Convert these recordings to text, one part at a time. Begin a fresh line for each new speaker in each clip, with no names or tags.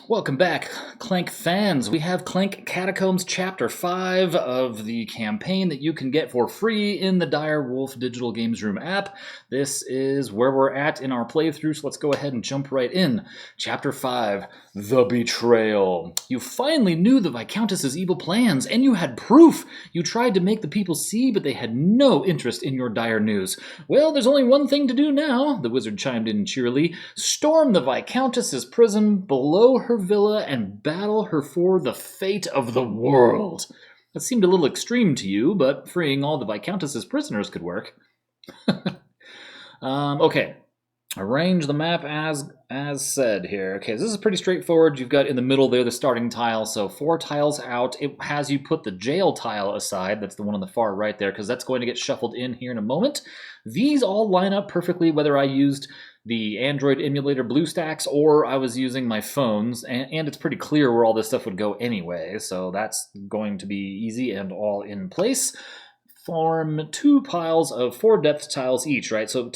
Welcome back, Clank fans. We have Clank Catacombs Chapter 5 of the campaign that you can get for free in the Dire Wolf Digital Games Room app. This is where we're at in our playthrough, so let's go ahead and jump right in. Chapter 5, The Betrayal. You finally knew the Viscountess's evil plans, and you had proof. You tried to make the people see, but they had no interest in your dire news. Well, there's only one thing to do now, the wizard chimed in cheerily. Storm the Viscountess's prison below her villa and battle her for the fate of the world. That seemed a little extreme to you, but freeing all the Viscountess's prisoners could work. Okay. Arrange the map as said here. Okay, this is pretty straightforward. You've got in the middle there the starting tile, so 4 tiles out. It has you put the jail tile aside. That's the one on the far right there, because that's going to get shuffled in here in a moment. These all line up perfectly, whether I used the Android emulator BlueStacks or I was using my phones, and it's pretty clear where all this stuff would go anyway, so that's going to be easy and all in place. Form 2 piles of 4 depth tiles each, right? So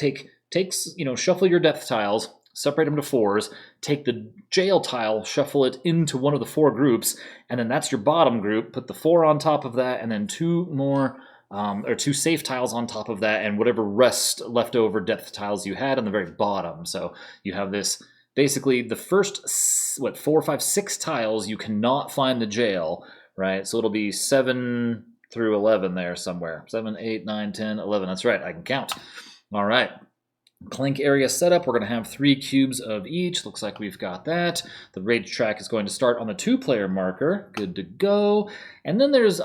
shuffle your depth tiles, separate them to 4s, take the jail tile, shuffle it into one of the 4 groups, and then that's your bottom group. Put the 4 on top of that, and then 2 more, 2 safe tiles on top of that, and whatever rest leftover depth tiles you had on the very bottom. So you have this, basically the first, 4, 5, 6 tiles, you cannot find the jail, right? So it'll be 7 through 11 there somewhere. 7, 8, 9, 10, 11. That's right, I can count. All right. Clank area setup, we're going to have 3 cubes of each. Looks like we've got that. The rage track is going to start on the 2-player marker. Good to go. And then there's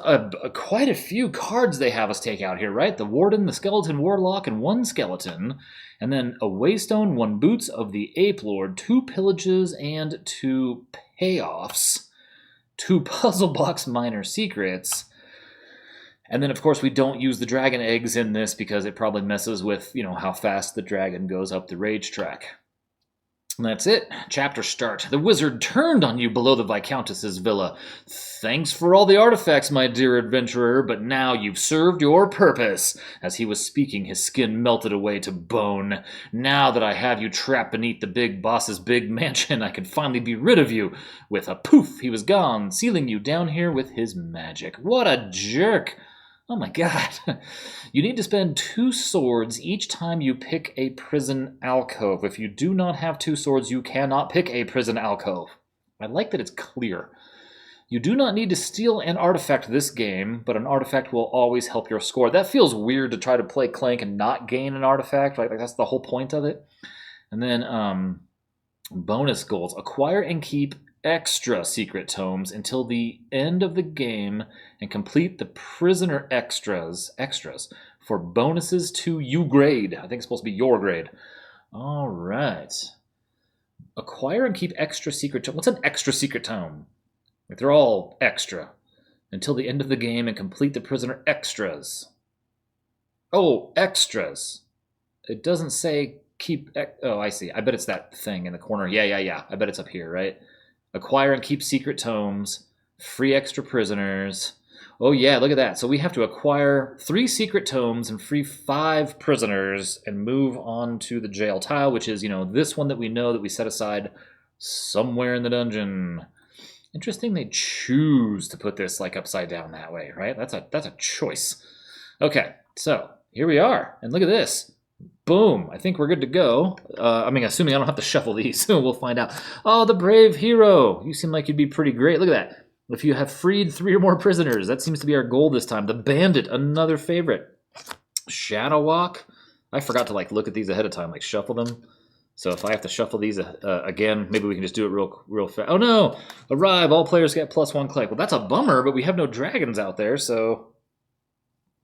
quite a few cards they have us take out here, right? The Warden, the Skeleton Warlock, and 1 Skeleton. And then a Waystone, 1 Boots of the Ape Lord, 2 Pillages, and 2 Payoffs. 2 Puzzle Box Minor Secrets. And then, of course, we don't use the dragon eggs in this because it probably messes with, how fast the dragon goes up the rage track. And that's it. Chapter start. The wizard turned on you below the Viscountess's villa. Thanks for all the artifacts, my dear adventurer, but now you've served your purpose. As he was speaking, his skin melted away to bone. Now that I have you trapped beneath the big boss's big mansion, I can finally be rid of you. With a poof, he was gone, sealing you down here with his magic. What a jerk! Oh my god. You need to spend 2 swords each time you pick a prison alcove. If you do not have 2 swords, you cannot pick a prison alcove. I like that it's clear. You do not need to steal an artifact this game, but an artifact will always help your score. That feels weird to try to play Clank and not gain an artifact. Like that's the whole point of it. And then bonus goals. Acquire and keep extra secret tomes until the end of the game and complete the prisoner extras for bonuses to you grade. I think it's supposed to be your grade. All right. Acquire and keep extra secret tome. What's an extra secret tome? Like they're all extra until the end of the game and complete the prisoner extras. Oh, extras. It doesn't say keep. Oh, I see. I bet it's that thing in the corner. Yeah. I bet it's up here, right? Acquire and keep secret tomes, free extra prisoners. Oh yeah, look at that. So we have to acquire 3 secret tomes and free 5 prisoners and move on to the jail tile, which is, this one that we know that we set aside somewhere in the dungeon. Interesting they choose to put this like upside down that way, right? That's a choice. Okay, so here we are. And look at this. Boom. I think we're good to go. Assuming I don't have to shuffle these, so we'll find out. Oh, the brave hero. You seem like you'd be pretty great. Look at that. If you have freed 3 or more prisoners, that seems to be our goal this time. The bandit, another favorite. Shadow walk. I forgot to look at these ahead of time, shuffle them. So if I have to shuffle these again, maybe we can just do it real fast. Oh no! Arrive. All players get +1 Clank. Well, that's a bummer, but we have no dragons out there, so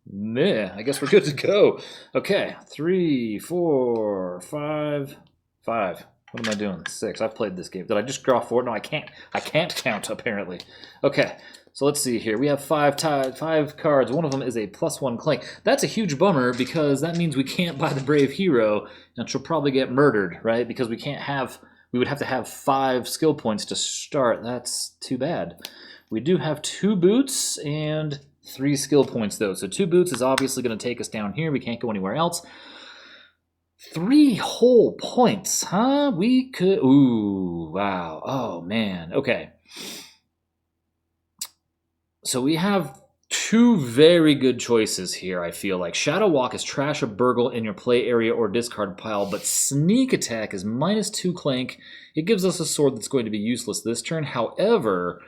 yeah, I guess we're good to go. Okay, 3, 4, 5. What am I doing? 6. I've played this game. Did I just draw 4? No, I can't. I can't count, apparently. Okay, so let's see here. We have 5 cards. One of them is a +1 Clank. That's a huge bummer because that means we can't buy the brave hero, and she'll probably get murdered, right? Because we would have to have 5 skill points to start. That's too bad. We do have 2 boots and 3 skill points, though. So 2 boots is obviously going to take us down here. We can't go anywhere else. 3 whole points, huh? We could... Ooh, wow. Oh, man. Okay. So we have 2 very good choices here, I feel like. Shadow Walk is trash a burgle in your play area or discard pile, but Sneak Attack is -2 Clank. It gives us a sword that's going to be useless this turn. However,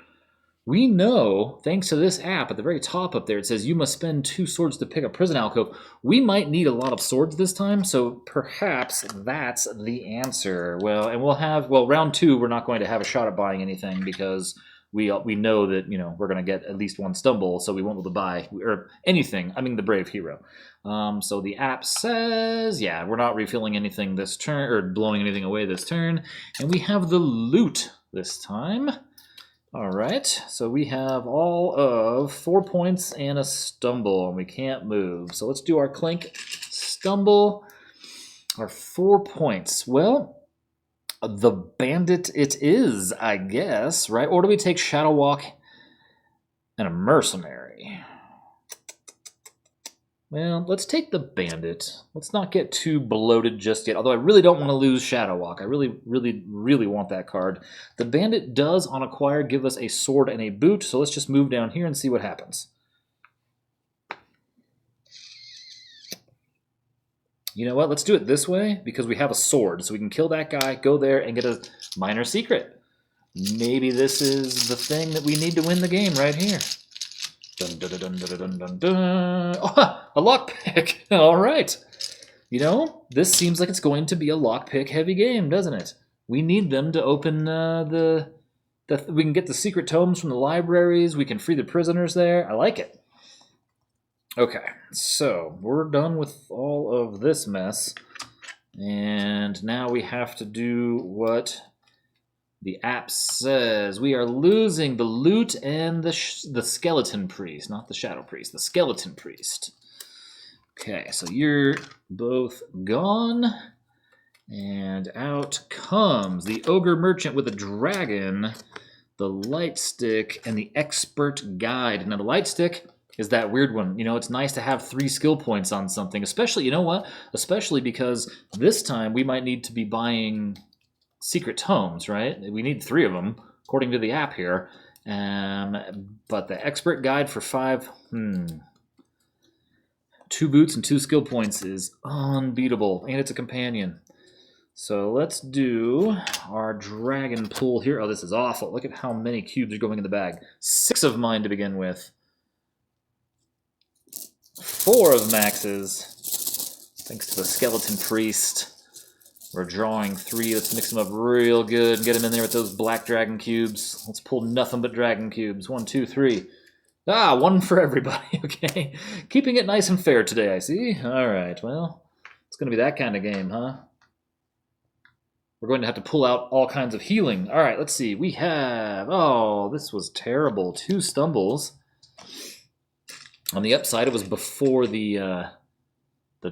we know, thanks to this app at the very top up there, it says you must spend 2 swords to pick a prison alcove. We might need a lot of swords this time, so perhaps that's the answer. Well, and we'll have, well, round 2, we're not going to have a shot at buying anything because we know that, you know, we're going to get at least 1 stumble, so we won't be able to buy or anything. I mean, the Brave Hero. So the app says, yeah, we're not refilling anything this turn or blowing anything away this turn, and we have the loot this time. All right, so we have all of 4 points and a stumble, and we can't move. So let's do our Clank stumble, our 4 points. Well, the bandit it is, I guess, right? Or do we take Shadow Walk and a mercenary? Well, let's take the bandit. Let's not get too bloated just yet, although I really don't want to lose Shadow Walk. I really, really, really want that card. The bandit does, on acquire, give us a sword and a boot, so let's just move down here and see what happens. You know what? Let's do it this way because we have a sword, so we can kill that guy, go there, and get a minor secret. Maybe this is the thing that we need to win the game right here. Dun, dun, dun, dun, dun, dun, dun. Oh, a lockpick. All right. You know, this seems like it's going to be a lockpick heavy game, doesn't it? We need them to open we can get the secret tomes from the libraries. We can free the prisoners there. I like it. Okay, so we're done with all of this mess. And now we have to do what the app says. We are losing the loot and the skeleton priest. Not the shadow priest, the skeleton priest. Okay, so you're both gone. And out comes the ogre merchant with a dragon, the light stick, and the expert guide. Now the light stick is that weird one. You know, it's nice to have 3 skill points on something, especially, you know what? Especially because this time we might need to be buying secret tomes, right? We need 3 of them, according to the app here. But the expert guide for 5, 2 boots and 2 skill points is unbeatable, and it's a companion. So let's do our dragon pool here. Oh, this is awful. Look at how many cubes are going in the bag. 6 of mine to begin with. 4 of Max's. Thanks to the skeleton priest. We're drawing 3. Let's mix them up real good. Get them in there with those black dragon cubes. Let's pull nothing but dragon cubes. 1, 2, 3. Ah, 1 for everybody. Okay. Keeping it nice and fair today, I see. All right, well, it's going to be that kind of game, huh? We're going to have to pull out all kinds of healing. All right, let's see. We have... Oh, this was terrible. 2 stumbles. On the upside, it was before the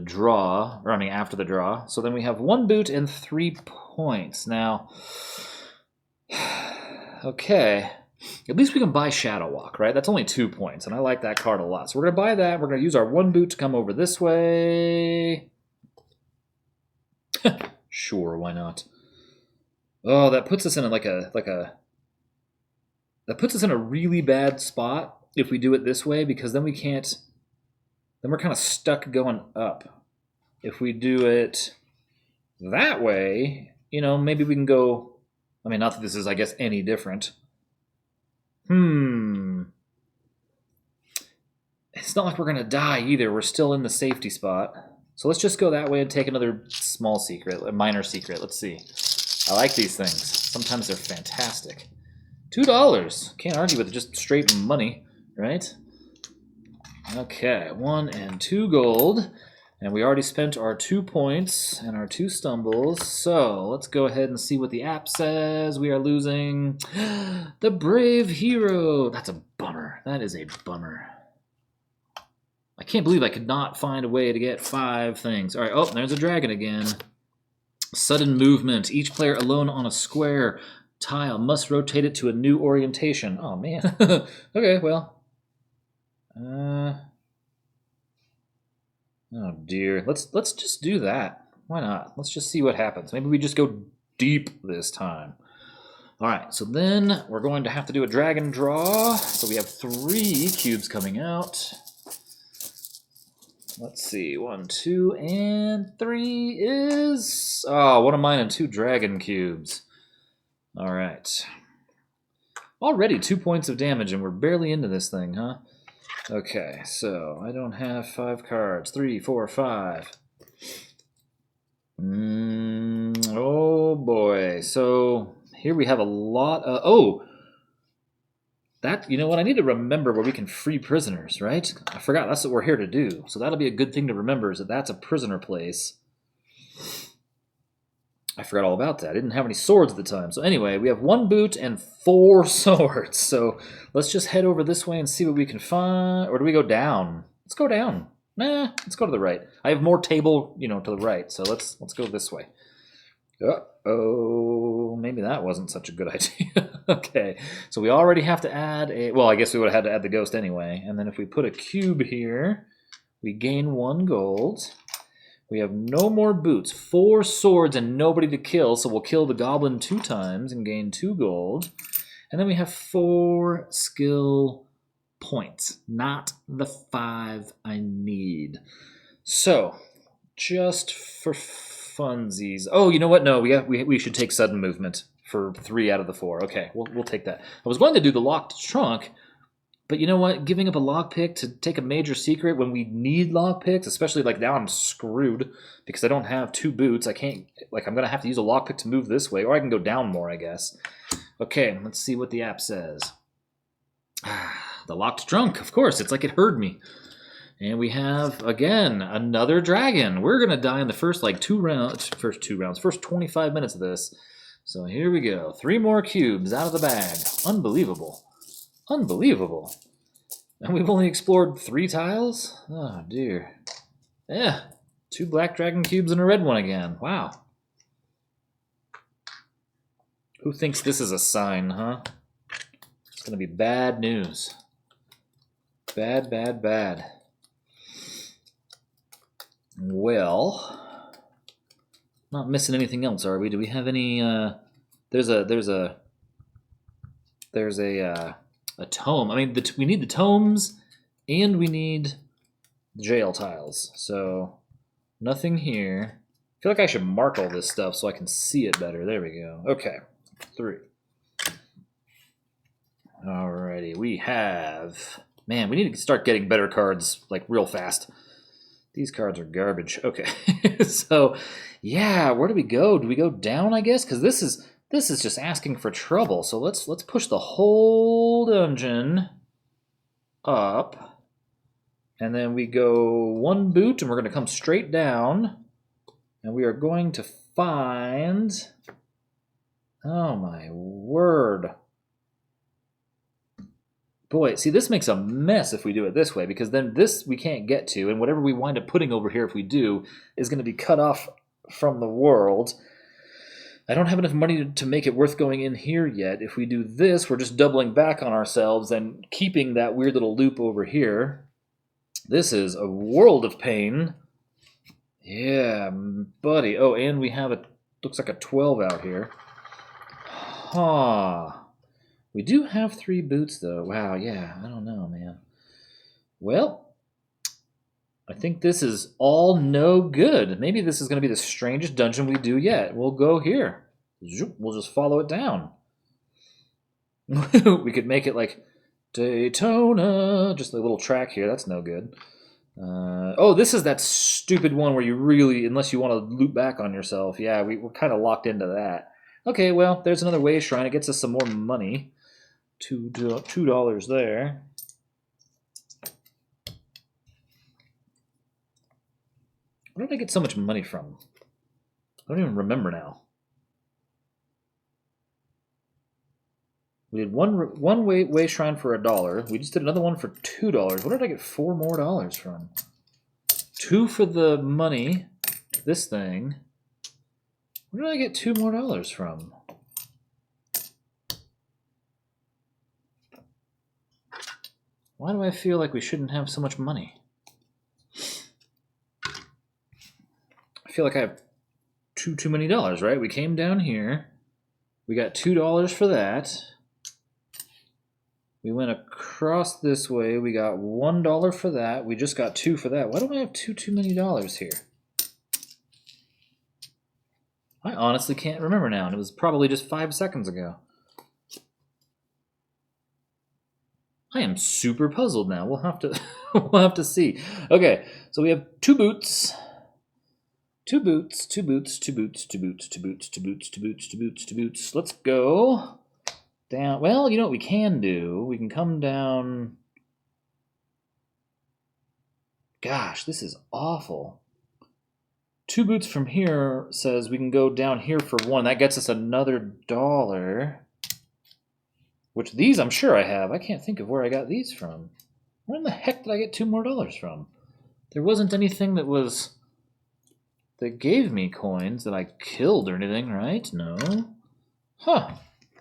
draw, or I mean after the draw. So then we have 1 boot and 3 points. Now, okay, at least we can buy Shadow Walk, right? That's only 2 points, and I like that card a lot. So we're gonna buy that. We're gonna use our 1 boot to come over this way. Sure, why not? Oh, that puts us in that puts us in a really bad spot if we do it this way, because then we can't. Then we're kind of stuck going up. If we do it that way, you know, maybe we can go... I mean, not that this is, I guess, any different. It's not like we're going to die either. We're still in the safety spot. So let's just go that way and take another small secret, a minor secret. Let's see. I like these things. Sometimes they're fantastic. $2. Can't argue with just straight money, right? Okay, 1 and 2 gold, and we already spent our 2 points and our 2 stumbles, so let's go ahead and see what the app says. We are losing the Brave Hero. That's a bummer. That is a bummer. I can't believe I could not find a way to get 5 things. All right, oh, there's a dragon again. Sudden movement. Each player alone on a square tile must rotate it to a new orientation. Oh, man. Okay, well. Oh dear. Let's just do that. Why not? Let's just see what happens. Maybe we just go deep this time. All right, so then we're going to have to do a dragon draw. So we have 3 cubes coming out. Let's see, 1, 2, and 3 is... Oh, one of mine and 2 dragon cubes. All right. Already 2 points of damage, and we're barely into this thing, huh? Okay, so I don't have 5 cards. 3, 4, 5. Oh, boy. So here we have a lot of... Oh! That, you know what, I need to remember where we can free prisoners, right? I forgot, that's what we're here to do. So that'll be a good thing to remember, is that that's a prisoner place. I forgot all about that. I didn't have any swords at the time. So anyway, we have 1 boot and 4 swords. So let's just head over this way and see what we can find. Or do we go down? Let's go down. Nah, let's go to the right. I have more table, to the right. So let's go this way. Uh-oh, maybe that wasn't such a good idea. Okay, so we already have to add a... Well, I guess we would have had to add the ghost anyway. And then if we put a cube here, we gain 1 gold. We have no more boots, 4 swords, and nobody to kill, so we'll kill the goblin 2 times and gain 2 gold. And then we have 4 skill points, not the 5 I need. So, just for funsies. Oh, you know what? No, we should take sudden movement for 3 out of the 4. Okay, we'll take that. I was going to do the locked trunk, but you know what? Giving up a lockpick to take a major secret when we need lockpicks, especially like now I'm screwed because I don't have 2 boots. I can't, I'm going to have to use a lockpick to move this way, or I can go down more, I guess. Okay, let's see what the app says. The locked trunk, of course. It's like it heard me. And we have, again, another dragon. We're going to die in the first, 2 rounds. First 25 minutes of this. So here we go. 3 more cubes out of the bag. Unbelievable. Unbelievable. And we've only explored 3 tiles? Oh, dear. Yeah. 2 black dragon cubes and a red one again. Wow. Who thinks this is a sign, huh? It's going to be bad news. Bad, bad, bad. Well, not missing anything else, are we? Do we have any? There's a tome. I mean, we need the tomes, and we need jail tiles. So nothing here. I feel like I should mark all this stuff so I can see it better. There we go. Okay, 3. Alrighty, we have. Man, we need to start getting better cards real fast. These cards are garbage. Okay, so yeah, where do we go? Do we go down? I guess because this is just asking for trouble. So let's push the whole dungeon up, and then we go 1 boot, and we're going to come straight down, and we are going to find. Oh my word! Boy, see, this makes a mess if we do it this way, because then this we can't get to, and whatever we wind up putting over here if we do is going to be cut off from the world. I don't have enough money to make it worth going in here yet. If we do this, we're just doubling back on ourselves and keeping that weird little loop over here. This is a world of pain. Yeah, buddy. Oh, and we have looks like a 12 out here. Huh. We do have 3 boots, though. Wow, yeah, I don't know, man. Well, I think this is all no good. Maybe this is going to be the strangest dungeon we do yet. We'll go here. We'll just follow it down. We could make it like Daytona. Just a little track here. That's no good. Oh, this is that stupid one where you really, unless you want to loop back on yourself. Yeah, we're kind of locked into that. Okay, well, there's another way shrine. It gets us some more money. $2 there. Where did I get so much money from? I don't even remember now. We did one way shrine for $1. We just did another one for $2. Where did I get $4 more from? 2 for the money. This thing. Where did I get $2 more from? Why do I feel like we shouldn't have so much money? I feel like I have too many dollars, right? We came down here. We got $2 for that. We went across this way. We got $1 for that. We just got 2 for that. Why do I have too many dollars here? I honestly can't remember now, and it was probably just 5 seconds ago. I am super puzzled now. We'll have to we'll have to see. Okay, so we have 2 boots. 2 boots, 2 boots, 2 boots, 2 boots, 2 boots, 2 boots, 2 boots, 2 boots, 2 boots. Let's go down. Well, you know what we can do? We can come down. Gosh, this is awful. 2 boots from here says we can go down here for 1. That gets us another $1. Which these I'm sure I have. I can't think of where I got these from. Where in the heck did I get $2 more from? There wasn't anything that gave me coins that I killed or anything, right? No. Huh.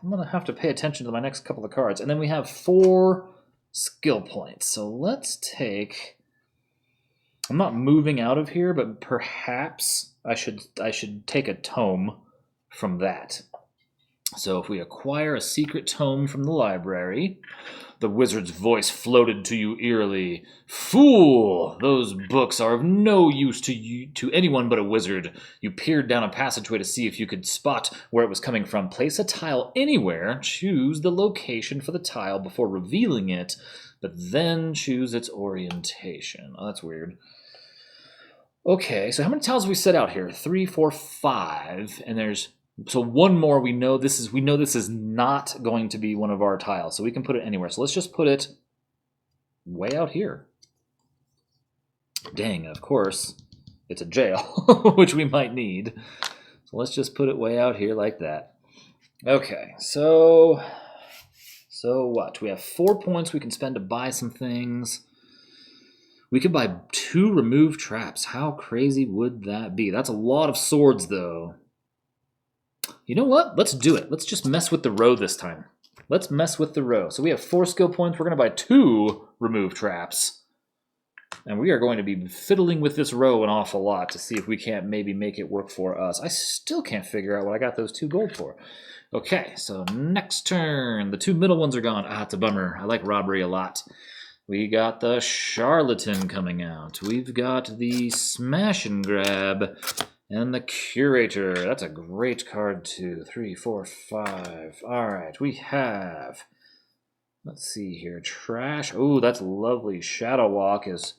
I'm going to have to pay attention to my next couple of cards. And then we have 4 skill points. So let's take... I'm not moving out of here, but perhaps I should take a tome from that. So if we acquire a secret tome from the library, the wizard's voice floated to you eerily. Fool! Those books are of no use to anyone but a wizard. You peered down a passageway to see if you could spot where it was coming from. Place a tile anywhere. Choose the location for the tile before revealing it, but then choose its orientation. Oh, that's weird. Okay, so how many tiles have we set out here? 3, 4, 5, and there's... So 1 more, we know this is not going to be one of our tiles, so we can put it anywhere. So let's just put it way out here. Dang, of course, it's a jail, which we might need. So let's just put it way out here like that. Okay, so what? We have 4 points we can spend to buy some things. We could buy 2 remove traps. How crazy would that be? That's a lot of swords, though. You know what? Let's do it. Let's just mess with the row this time. Let's mess with the row. So we have 4 skill points. We're going to buy 2 remove traps. And we are going to be fiddling with this row an awful lot to see if we can't maybe make it work for us. I still can't figure out what I got those 2 gold for. Okay, so next turn. The 2 middle ones are gone. Ah, it's a bummer. I like robbery a lot. We got the charlatan coming out. We've got the smash and grab. And the Curator. That's a great card, too. 3, 4, 5. All right, we have... Let's see here. Trash. Oh, that's lovely. Shadow Walk is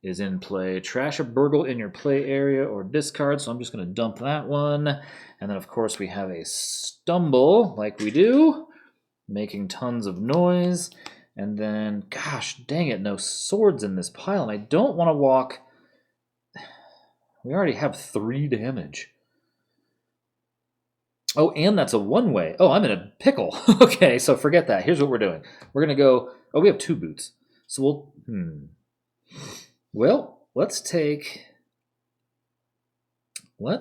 in play. Trash a burgle in your play area or discard, so I'm just going to dump that one. And then, of course, we have a Stumble, like we do, making tons of noise. And then, gosh, dang it, no swords in this pile, and I don't want to walk... We already have 3 damage. Oh, and that's a 1-way. Oh, I'm in a pickle. Okay, so forget that. Here's what we're doing. We're going to go... Oh, we have 2 boots. So we'll... Well, let's take... Yeah,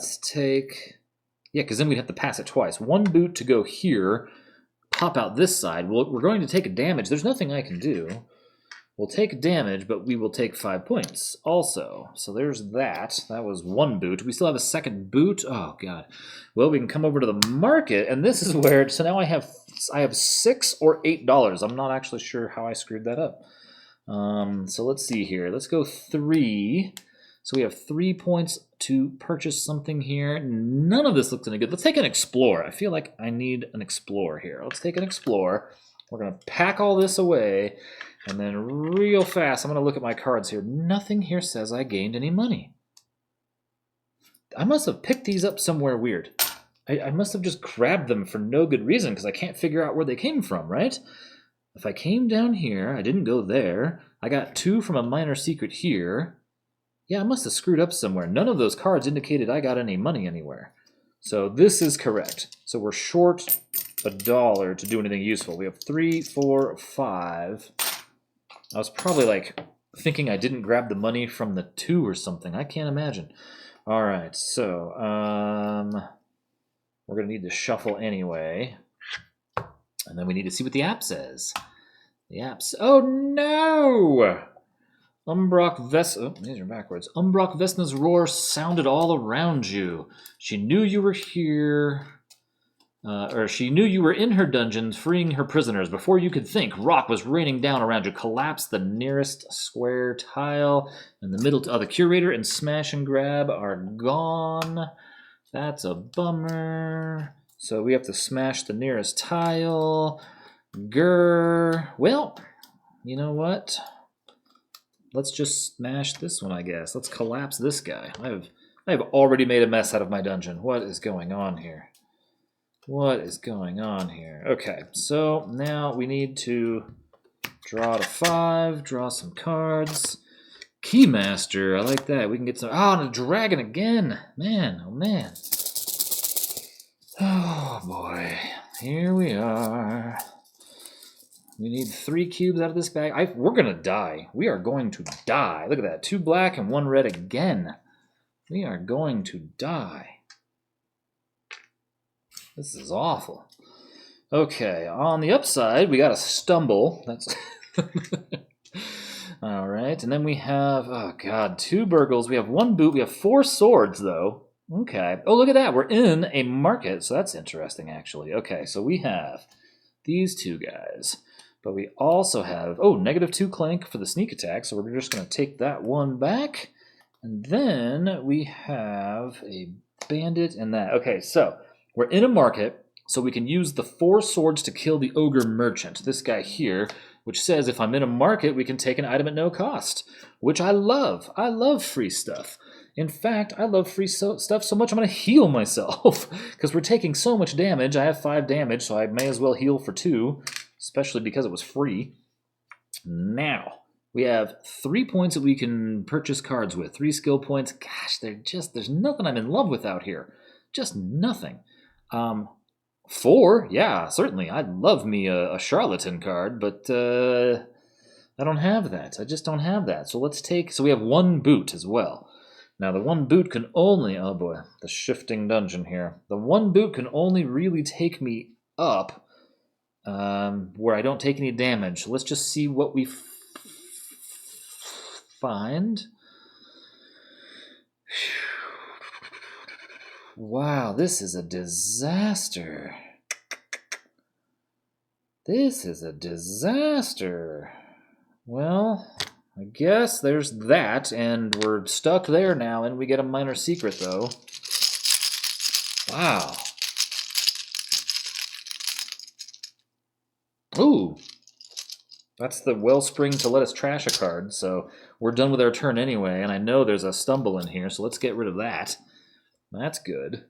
because then we'd have to pass it twice. 1 boot to go here, pop out this side. We're going to take a damage. There's nothing I can do. We'll take damage, but we will take 5 points also. So there's that. That was 1 boot. We still have a 2nd boot. Oh, God. Well, we can come over to the market, and this is where... So now I have $6 or $8. I'm not actually sure how I screwed that up. So let's see here. Let's go 3. So we have 3 points to purchase something here. None of this looks any good. Let's take an Explorer. I feel like I need an Explorer here. Let's take an Explorer. We're going to pack all this away. And then real fast, I'm going to look at my cards here. Nothing here says I gained any money. I must have picked these up somewhere weird. I must have just grabbed them for no good reason because I can't figure out where they came from, right? If I came down here, I didn't go there. I got 2 from a minor secret here. Yeah, I must have screwed up somewhere. None of those cards indicated I got any money anywhere. So this is correct. So we're short $1 to do anything useful. We have 3, 4, 5... I was probably like thinking I didn't grab the money from the 2 or something. I can't imagine. All right, so we're going to need to shuffle anyway. And then we need to see what the app says. The app says, oh no! These are backwards. Umbrock Vesna's roar sounded all around you. She knew you were here. She knew you were in her dungeon freeing her prisoners. Before you could think, rock was raining down around you. Collapse the nearest square tile in the middle. The curator and smash and grab are gone. That's a bummer. So we have to smash the nearest tile. Grr. Well, you know what? Let's just smash this one, I guess. Let's collapse this guy. I have already made a mess out of my dungeon. What is going on here? What is going on here? Okay, so now we need to draw to 5, draw some cards. Keymaster, I like that. We can get some... Oh, and a dragon again. Man, oh man. Oh boy, here we are. We need 3 cubes out of this bag. We're gonna die. We are going to die. Look at that, 2 black and 1 red again. We are going to die. This is awful. Okay, on the upside, we got a stumble. That's all right. And then we have, oh god, 2 burgles. We have 1 boot. We have 4 swords, though. Okay. Oh, look at that. We're in a market, so that's interesting, actually. Okay, so we have these 2 guys. But we also have, -2 Clank for the sneak attack, so we're just going to take that one back. And then we have a bandit and that. Okay, so we're in a market, so we can use the 4 swords to kill the ogre merchant, this guy here, which says if I'm in a market, we can take an item at no cost, which I love. I love free stuff. In fact, I love free stuff so much I'm going to heal myself, because we're taking so much damage. I have 5 damage, so I may as well heal for 2, especially because it was free. Now, we have 3 points that we can purchase cards with, 3 skill points. Gosh, there's nothing I'm in love with out here. Just nothing. 4, yeah, certainly. I'd love me a charlatan card, but I don't have that. I just don't have that. So we have 1 boot as well. Now the 1 boot can only, oh boy, the shifting dungeon here. The 1 boot can only really take me up where I don't take any damage. Let's just see what we find. Wow, this is a disaster. This is a disaster. Well, I guess there's that, and we're stuck there now, and we get a minor secret, though. Wow. Ooh. That's the wellspring to let us trash a card, so we're done with our turn anyway, and I know there's a stumble in here, so let's get rid of that. That's good.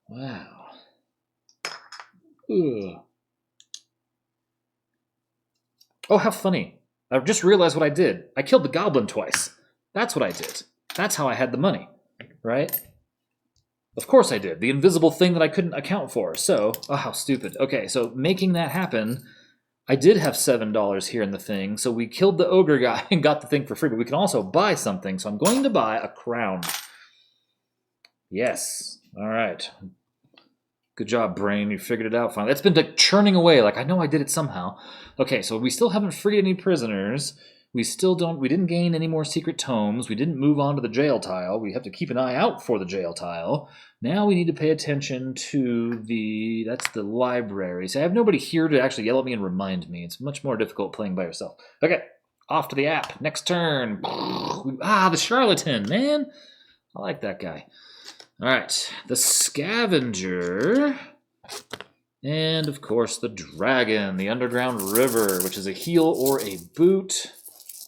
Wow. Ugh. Oh, how funny. I just realized what I did. I killed the goblin twice. That's what I did. That's how I had the money, right? Of course I did. The invisible thing that I couldn't account for. So, oh, how stupid. Okay, so making that happen, I did have $7 here in the thing, so we killed the ogre guy and got the thing for free, but we can also buy something, so I'm going to buy a crown. Yes. All right. Good job, brain. You figured it out finally. That's been like churning away. Like, I know I did it somehow. Okay, so we still haven't freed any prisoners. We didn't gain any more secret tomes. We didn't move on to the jail tile. We have to keep an eye out for the jail tile. Now we need to pay attention to that's the library. So I have nobody here to actually yell at me and remind me. It's much more difficult playing by yourself. Okay, off to the app. Next turn. The charlatan, man. I like that guy. All right, the scavenger, and of course the dragon, the underground river, which is a heal or a boot.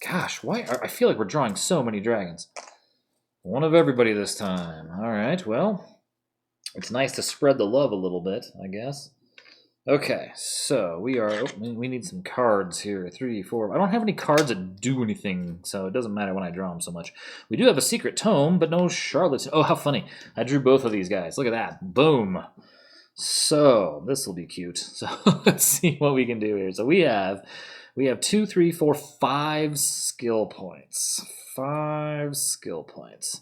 Gosh, I feel like we're drawing so many dragons. One of everybody this time. All right, well, it's nice to spread the love a little bit, I guess. Okay, so we need some cards here. 3, 4. I don't have any cards that do anything, so it doesn't matter when I draw them so much. We do have a secret tome, but no charlatan. Oh, how funny. I drew both of these guys. Look at that. Boom. So, this will be cute. So, let's see what we can do here. So, we have 2, 3, 4, 5 skill points. 5 skill points.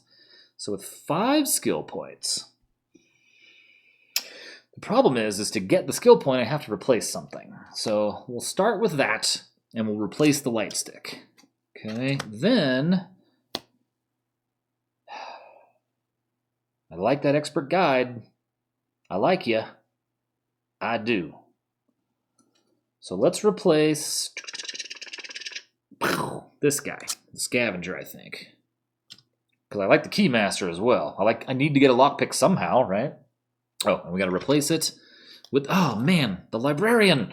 So, with 5 skill points, the problem is to get the skill point, I have to replace something. So we'll start with that, and we'll replace the light stick. Okay, then I like that expert guide. I like you. I do. So let's replace this guy, the scavenger, I think. Because I like the keymaster as well. I need to get a lockpick somehow, right? Oh, and we got to replace it with, oh man, the librarian.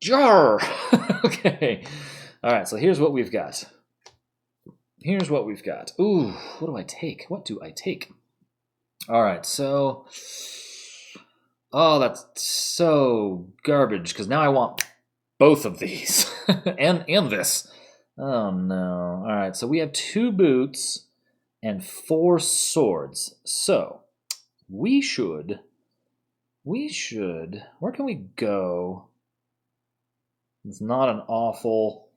Jar. Okay. All right, so here's what we've got. Here's what we've got. Ooh, what do I take? What do I take? All right, so... Oh, that's so garbage, because now I want both of these. and this. Oh, no. All right, so we have 2 boots and 4 swords. So, we should... Where can we go? It's not an awful,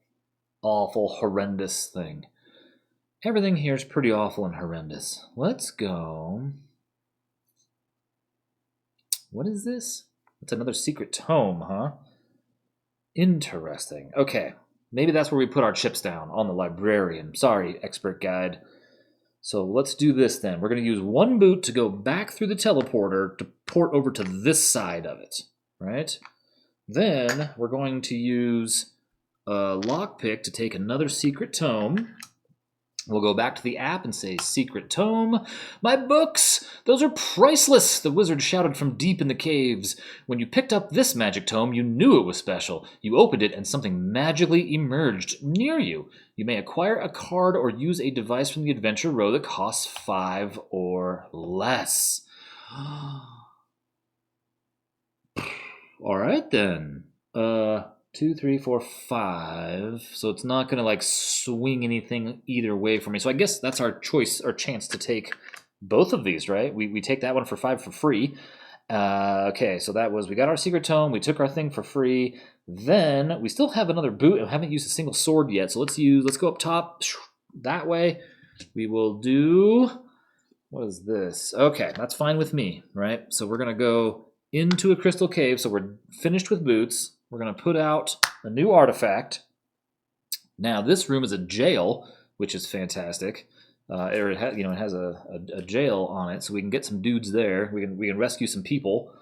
horrendous thing. Everything here is pretty awful and horrendous. Let's go... What is this? It's another secret tome, huh? Interesting. Okay, maybe that's where we put our chips down, on the librarian. Sorry, expert guide. So let's do this then. We're going to use 1 boot to go back through the teleporter to port over to this side of it, right? Then we're going to use a lockpick to take another secret tome. We'll go back to the app and say, Secret Tome. My books! Those are priceless! The wizard shouted from deep in the caves. When you picked up this magic tome, you knew it was special. You opened it and something magically emerged near you. You may acquire a card or use a device from the adventure row that costs 5 or less. Alright then. 2, 3, 4, 5. So it's not going to like swing anything either way for me. So I guess that's our choice or chance to take both of these, right? We take that one for 5 for free. Okay, so that was, we got our secret tome. We took our thing for free. Then we still have another boot. I haven't used a single sword yet. So let's go up top that way. We will do, what is this? Okay, that's fine with me, right? So we're going to go into a crystal cave. So we're finished with boots. We're going to put out a new artifact. Now, this room is a jail, which is fantastic. It has a jail on it, so we can get some dudes there. We can rescue some people.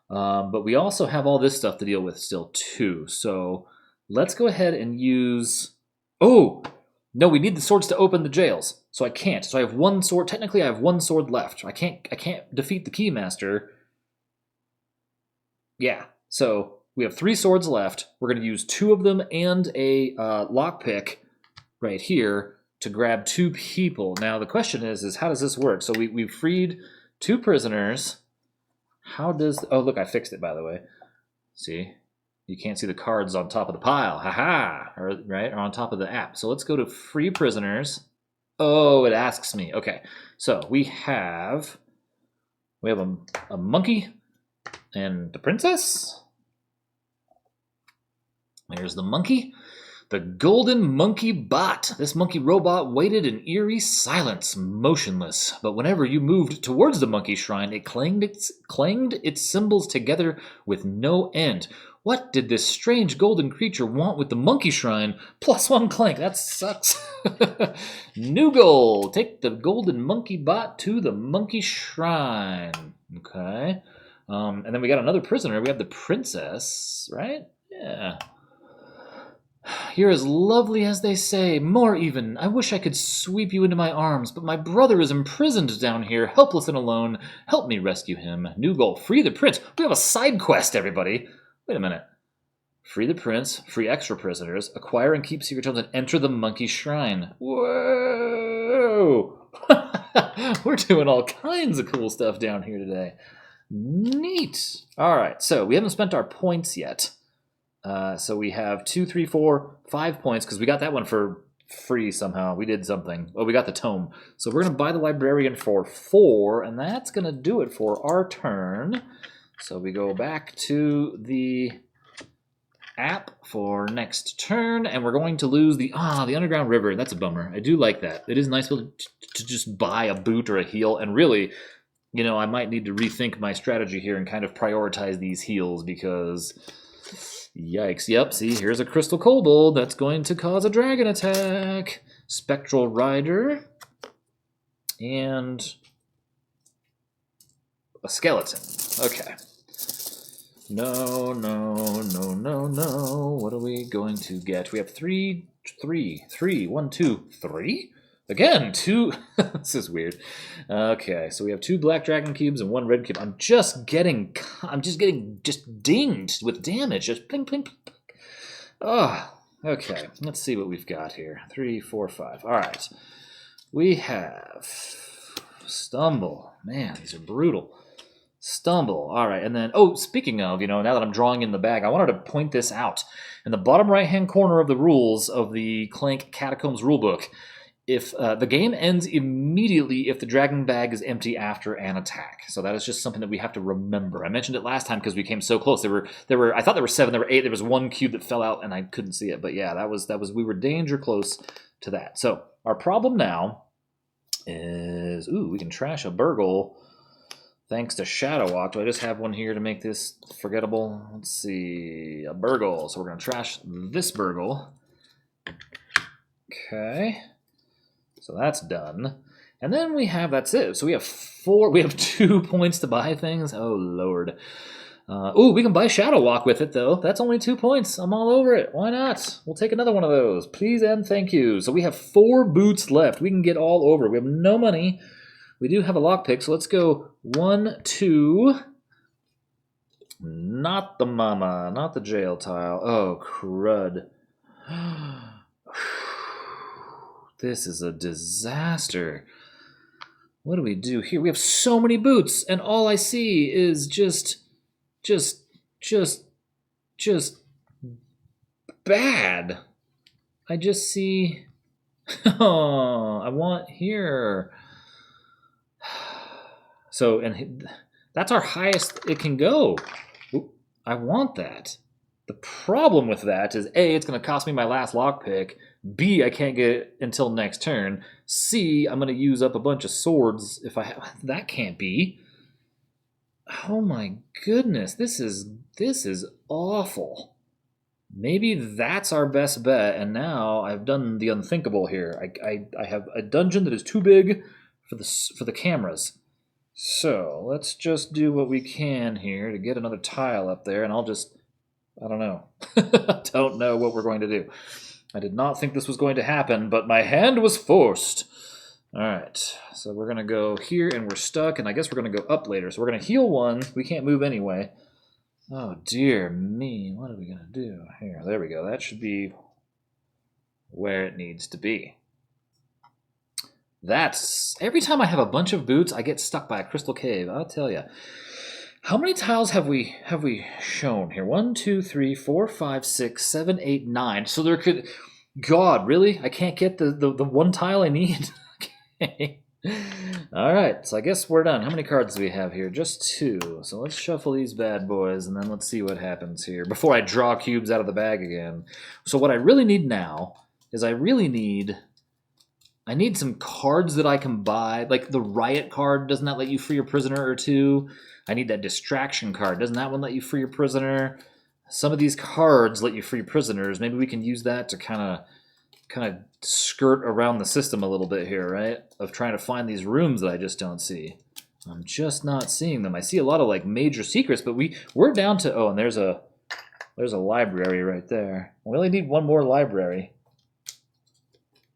But we also have all this stuff to deal with still, too. So let's go ahead and use... Oh! No, we need the swords to open the jails. So I can't. So I have 1 sword. Technically, I have 1 sword left. I can't defeat the Keymaster. Yeah, so... We have 3 swords left. We're going to use 2 of them and a lockpick right here to grab 2 people. Now, the question is how does this work? So we've freed 2 prisoners. How does... Oh, look, I fixed it, by the way. See? You can't see the cards on top of the pile. Ha-ha! Right? Or on top of the app. So let's go to free prisoners. Oh, it asks me. Okay, so we have a monkey and the princess. There's the monkey. The golden monkey bot. This monkey robot waited in eerie silence, motionless. But whenever you moved towards the monkey shrine, it clanged its cymbals together with no end. What did this strange golden creature want with the monkey shrine? +1 Clank. That sucks. New goal. Take the golden monkey bot to the monkey shrine. Okay. And then we got another prisoner. We have the princess, right? Yeah. You're as lovely as they say, more even. I wish I could sweep you into my arms, but my brother is imprisoned down here, helpless and alone. Help me rescue him. New goal, free the prince. We have a side quest, everybody. Wait a minute. Free the prince, free extra prisoners, acquire and keep secret tomes, and enter the monkey shrine. Whoa! We're doing all kinds of cool stuff down here today. Neat. All right, so we haven't spent our points yet. So we have 2, 3, 4, 5 points, because we got that one for free somehow. We did something. Oh, we got the tome. So we're going to buy the librarian for 4, and that's going to do it for our turn. So we go back to the app for next turn, and we're going to lose the underground river. That's a bummer. I do like that. It is nice to just buy a boot or a heal, and really, you know, I might need to rethink my strategy here and kind of prioritize these heals, because... Yikes. Yep, see, here's a Crystal Kobold. That's going to cause a dragon attack. Spectral Rider. And a skeleton. Okay. No. What are we going to get? We have three. 1, 2, 3? Again, 2. This is weird. Okay, so we have 2 black dragon cubes and 1 red cube. I'm just getting dinged with damage. Just ping, ping, ping. Oh, okay. Let's see what we've got here. 3, 4, 5. All right. We have Stumble. Man, these are brutal. Stumble. All right, and then, speaking of, now that I'm drawing in the bag, I wanted to point this out. In the bottom right-hand corner of the rules of the Clank Catacombs rulebook, if the game ends immediately if the dragon bag is empty after an attack. So that is just something that we have to remember. I mentioned it last time because we came so close. I thought there were 7, there were 8. There was 1 cube that fell out and I couldn't see it. But yeah, we were danger close to that. So our problem now is, we can trash a Burgle. Thanks to Shadow Walk. Do I just have one here to make this forgettable? Let's see. A Burgle. So we're going to trash this Burgle. Okay. So that's done. And then that's it. So we have 2 points to buy things. Oh, Lord. We can buy Shadow Walk with it, though. That's only 2 points. I'm all over it. Why not? We'll take another one of those. Please and thank you. So we have 4 boots left. We can get all over. We have no money. We do have a lockpick, so let's go 1, 2. Not the mama, not the jail tile. Oh, crud. This is a disaster. What do we do here? We have so many boots, and all I see is just bad. I just see, I want here. So, and that's our highest it can go. Oop, I want that. The problem with that is, A, it's going to cost me my last lockpick. B, I can't get it until next turn. C, I'm going to use up a bunch of swords if I have. That can't be. Oh my goodness, this is awful. Maybe that's our best bet, and now I've done the unthinkable here. I have a dungeon that is too big for the cameras. So let's just do what we can here to get another tile up there, and I don't know. Don't know what we're going to do. I did not think this was going to happen, but my hand was forced. All right, so we're going to go here, and we're stuck, and I guess we're going to go up later. So we're going to heal 1. We can't move anyway. Oh, dear me. What are we going to do? Here, there we go. That should be where it needs to be. Every time I have a bunch of boots, I get stuck by a crystal cave. I'll tell you. How many tiles have we shown here? 1, 2, 3, 4, 5, 6, 7, 8, 9. So there could. God, really? I can't get the 1 tile I need. Okay. All right. So I guess we're done. How many cards do we have here? Just 2. So let's shuffle these bad boys, and then let's see what happens here before I draw cubes out of the bag again. So what I really need now is I need some cards that I can buy. Like the Riot card, doesn't that let you free a prisoner or 2? I need that Distraction card. Doesn't that one let you free a prisoner? Some of these cards let you free prisoners. Maybe we can use that to kind of skirt around the system a little bit here, right? Of trying to find these rooms that I just don't see. I'm just not seeing them. I see a lot of like major secrets, but we're down to, and there's a library right there. We only need 1 more library.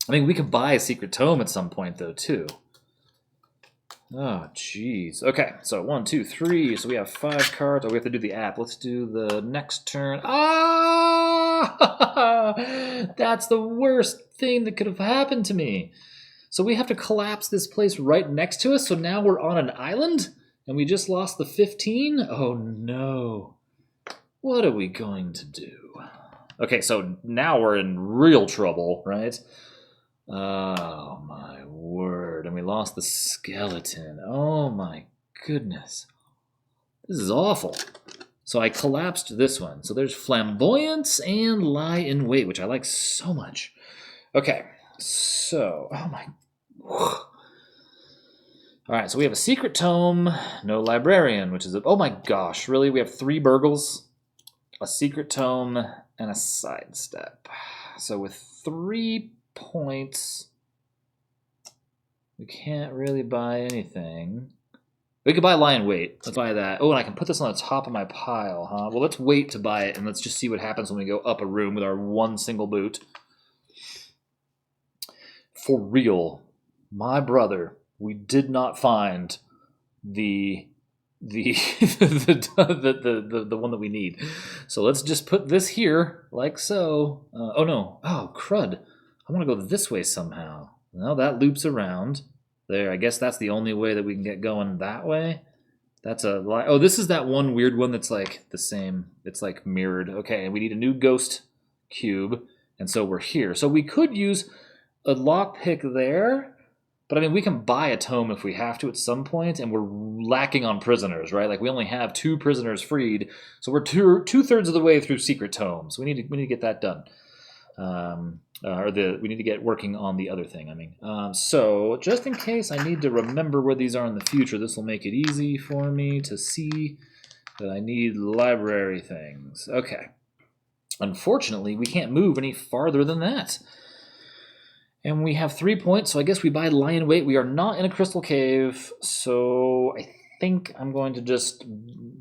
I mean, we could buy a secret tome at some point, though, too. Oh, jeez. Okay, so 1, 2, 3. So we have 5 cards. Oh, we have to do the app. Let's do the next turn. Ah! That's the worst thing that could have happened to me. So we have to collapse this place right next to us. So now we're on an island, and we just lost the 15? Oh, no. What are we going to do? Okay, so now we're in real trouble, right? Oh, my word. And we lost the skeleton. Oh, my goodness. This is awful. So I collapsed this one. So there's Flamboyance and Lie in Wait, which I like so much. Okay, so, oh, my. All right, so we have a secret tome, no librarian, which is, oh, my gosh, really? We have 3 burgles? a secret tome, and a sidestep. So with 3 points, we can't really buy anything. We could buy Lion Weight. Let's buy that. Oh, and I can put this on the top of my pile, huh? Well, let's wait to buy it, and let's just see what happens when we go up a room with our one single boot. For real, my brother, we did not find the the one that we need. So let's just put this here, like so. Oh no! Oh crud! I want to go this way somehow. No, that loops around. There, I guess that's the only way that we can get going that way. That's a line. Oh, this is that one weird one that's like the same. It's like mirrored. Okay, and we need a new ghost cube, and so we're here. So we could use a lockpick there, but I mean, we can buy a tome if we have to at some point, and we're lacking on prisoners, right? Like we only have 2 prisoners freed, so we're two-thirds of the way through secret tomes. We need to get that done. We need to get working on the other thing. I mean, so just in case I need to remember where these are in the future, this will make it easy for me to see that I need library things. Okay. Unfortunately, we can't move any farther than that. And we have 3 points, so I guess we buy Lion Weight. We are not in a crystal cave, so I think I'm going to just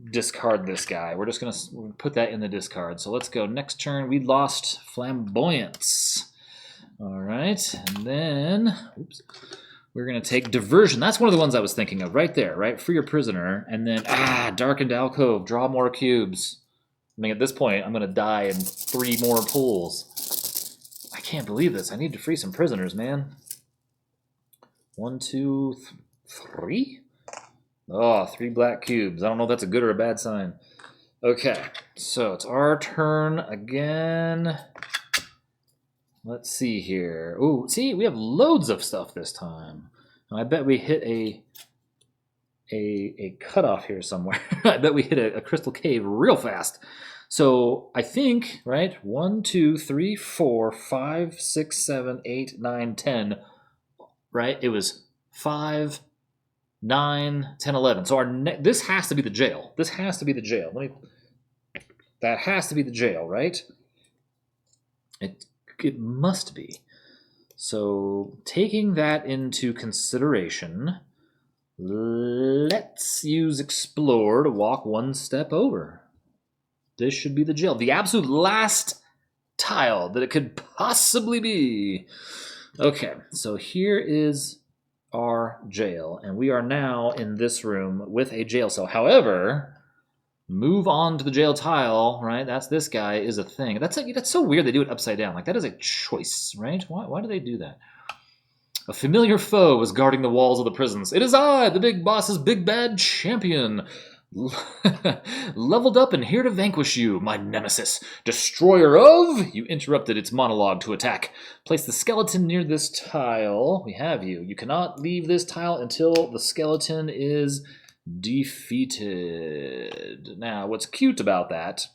discard this guy. We're just going to put that in the discard. So let's go. Next turn, we lost Flamboyance. All right, and then we're going to take Diversion. That's one of the ones I was thinking of right there, right? Free your prisoner. And then, Darkened Alcove, draw more cubes. I mean, at this point, I'm going to die in 3 more pools. I can't believe this. I need to free some prisoners, man. 1, 2, 3? Oh, 3 black cubes. I don't know if that's a good or a bad sign. Okay, so it's our turn again. Let's see here. Ooh, see, we have loads of stuff this time. And I bet we hit a cutoff here somewhere. I bet we hit a crystal cave real fast. So I think, right, 1, 2, 3, 4, 5, 6, 7, 8, 9, 10. Right? It was 5, 9, 10, 11. So this has to be the jail. This has to be the jail. That has to be the jail, right? It must be. So taking that into consideration, let's use Explore to walk 1 step over. This should be the jail. The absolute last tile that it could possibly be. Okay, so here is our jail, and we are now in this room with a jail cell. However, move on to the jail tile, right? That's this guy is a thing. That's so weird they do it upside down. Like, that is a choice, right? Why do they do that? A familiar foe was guarding the walls of the prisons. It is I, the big boss's big bad champion. Leveled up and here to vanquish you, my nemesis. Destroyer of... You interrupted its monologue to attack. Place the skeleton near this tile. We have you. You cannot leave this tile until the skeleton is defeated. Now, what's cute about that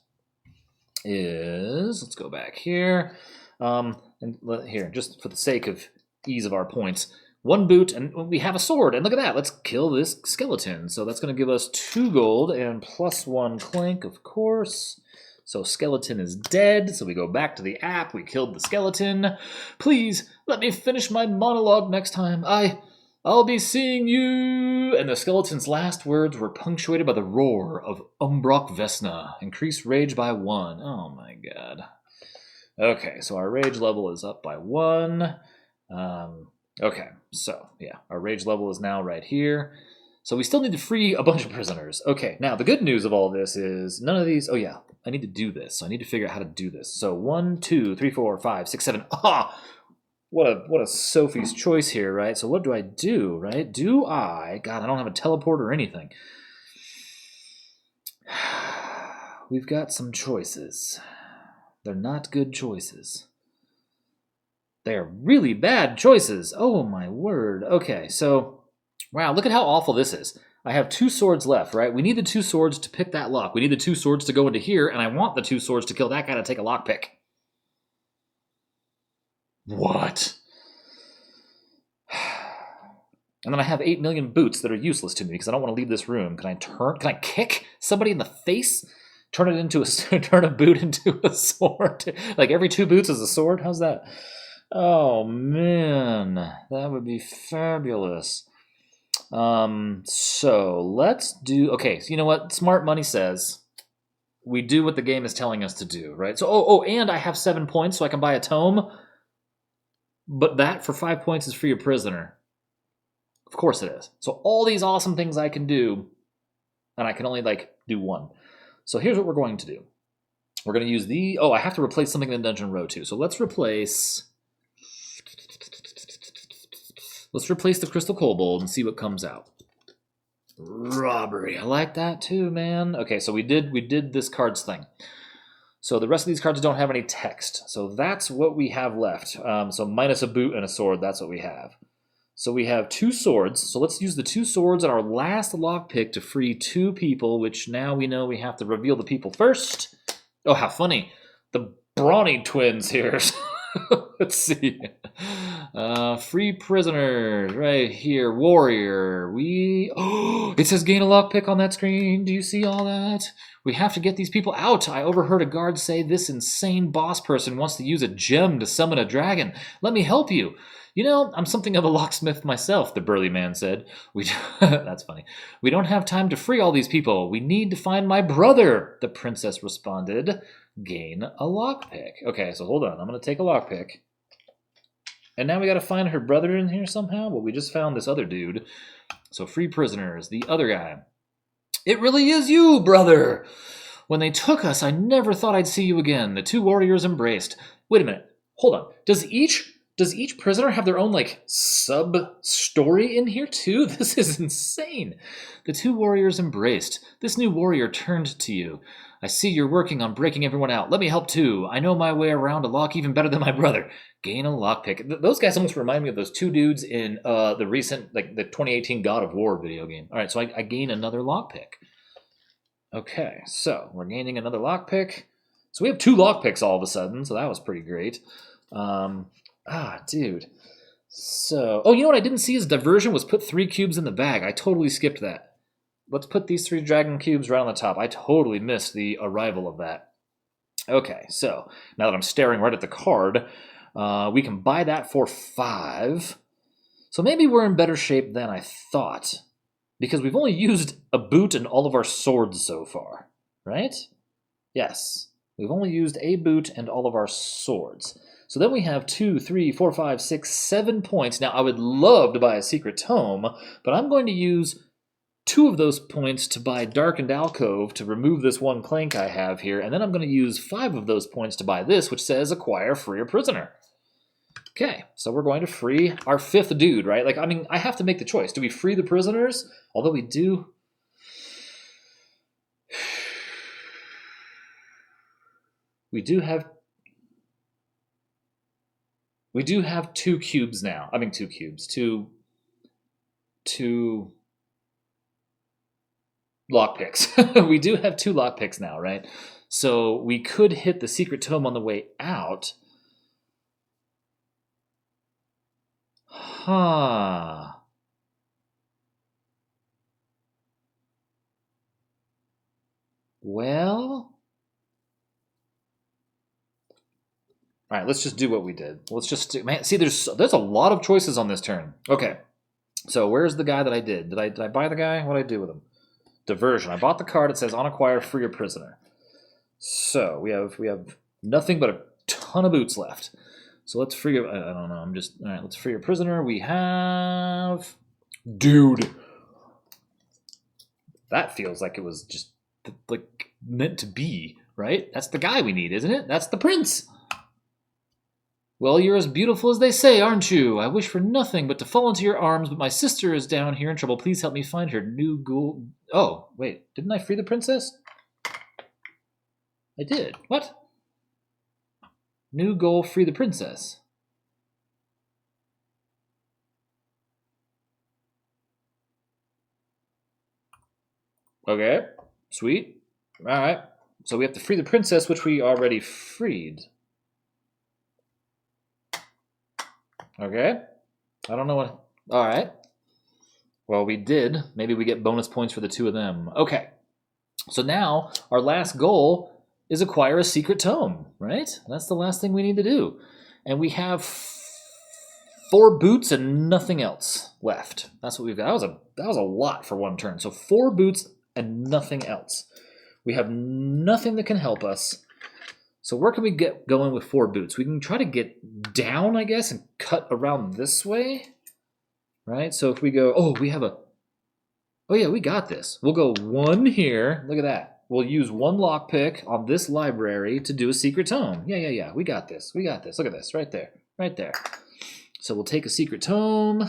is... Let's go back here. Here, just for the sake of ease of our points... 1 boot, and we have a sword, and look at that, let's kill this skeleton. So that's going to give us 2 gold, and +1 Clank, of course. So skeleton is dead, so we go back to the app, we killed the skeleton. Please, let me finish my monologue next time. I'll be seeing you. And the skeleton's last words were punctuated by the roar of Umbrock Vesna. Increase rage by 1. Oh my god. Okay, so our rage level is up by 1. Okay, so yeah, our rage level is now right here. So we still need to free a bunch of prisoners. Okay, now the good news of all this is none of these... Oh yeah, I need to do this. So I need to figure out how to do this. So 1, 2, 3, 4, 5, 6, 7. Ah! What a Sophie's choice here, right? So what do I do, right? God, I don't have a teleport or anything. We've got some choices. They're not good choices. They are really bad choices. Oh my word. Okay, so, wow, look at how awful this is. I have 2 swords left, right? We need the 2 swords to pick that lock. We need the 2 swords to go into here, and I want the 2 swords to kill that guy to take a lockpick. What? And then I have 8 million boots that are useless to me because I don't want to leave this room. Can I kick somebody in the face? turn it into a turn a boot into a sword. Like every 2 boots is a sword. How's that? Oh man, that would be fabulous. So let's do. Okay, so you know what? Smart money says we do what the game is telling us to do, right? So and I have 7 points, so I can buy a tome. But that for 5 points is free a prisoner. Of course it is. So all these awesome things I can do, and I can only do 1. So here's what we're going to do. We're going to use the... Oh, I have to replace something in Dungeon Row too. So let's replace the Crystal Kobold and see what comes out. Robbery. I like that too, man. Okay, so we did this cards thing. So the rest of these cards don't have any text. So that's what we have left. So minus a boot and a sword, that's what we have. So we have 2 swords. So let's use the 2 swords and our last lockpick to free 2 people, which now we know we have to reveal the people first. Oh, how funny. The Brawny twins here. Let's see. Free prisoners right here. Warrior. It says gain a lockpick on that screen. Do you see all that? We have to get these people out. I overheard a guard say this insane boss person wants to use a gem to summon a dragon. Let me help you. You know, I'm something of a locksmith myself, the burly man said. That's funny. We don't have time to free all these people. We need to find my brother, the princess responded. Gain a lockpick. Okay, so hold on. I'm going to take a lockpick. And now we got to find her brother in here somehow? Well, we just found this other dude. So free prisoners, the other guy. It really is you, brother! When they took us, I never thought I'd see you again. The 2 warriors embraced. Wait a minute. Hold on. Does each prisoner have their own, sub-story in here, too? This is insane. The 2 warriors embraced. This new warrior turned to you. I see you're working on breaking everyone out. Let me help, too. I know my way around a lock even better than my brother. Gain a lockpick. Those guys almost remind me of those 2 dudes in the recent, the 2018 God of War video game. All right, so I gain another lockpick. Okay, so we're gaining another lockpick. So we have 2 lockpicks all of a sudden, so that was pretty great. Dude. So, you know what I didn't see is diversion was put 3 cubes in the bag. I totally skipped that. Let's put these 3 dragon cubes right on the top. I totally missed the arrival of that. Okay, so now that I'm staring right at the card, we can buy that for 5. So maybe we're in better shape than I thought, because we've only used a boot and all of our swords so far, right? Yes, we've only used a boot and all of our swords. So then we have 2, 3, 4, 5, 6, 7 points. Now, I would love to buy a secret tome, but I'm going to use 2 of those points to buy Darkened Alcove to remove this 1 Clank I have here, and then I'm going to use 5 of those points to buy this, which says acquire free a prisoner. Okay, so we're going to free our 5th dude, right? I have to make the choice. Do we free the prisoners? Although we do... We do have 2 cubes now. 2 cubes. 2 lockpicks. We do have 2 lockpicks now, right? So we could hit the secret tome on the way out. Huh. Well... All right, let's just do what we did. Let's just do, man. See, there's a lot of choices on this turn. Okay, so where's the guy that I did? Did I buy the guy? What did I do with him? Diversion. I bought the card. It says on acquire free a prisoner. So we have nothing but a ton of boots left. So let's free. I don't know. All right. Let's free a prisoner. We have dude. That feels like it was just meant to be, right? That's the guy we need, isn't it? That's the prince. Well, you're as beautiful as they say, aren't you? I wish for nothing but to fall into your arms, but my sister is down here in trouble. Please help me find her. New ghoul... Oh, wait. Didn't I free the princess? I did. What? New goal, free the princess. Okay. Sweet. All right. So we have to free the princess, which we already freed. Okay. I don't know what... All right. Well, we did. Maybe we get bonus points for the 2 of them. Okay. So now our last goal is acquire a secret tome, right? That's the last thing we need to do. And we have 4 boots and nothing else left. That's what we've got. That was a lot for one turn. So 4 boots and nothing else. We have nothing that can help us. So where can we get going with 4 boots? We can try to get down, I guess, and cut around this way. Right? So if we go, oh yeah, we got this. We'll go 1 here. Look at that. We'll use 1 lockpick on this library to do a secret tome. Yeah. We got this. Look at this. Right there. So we'll take a secret tome.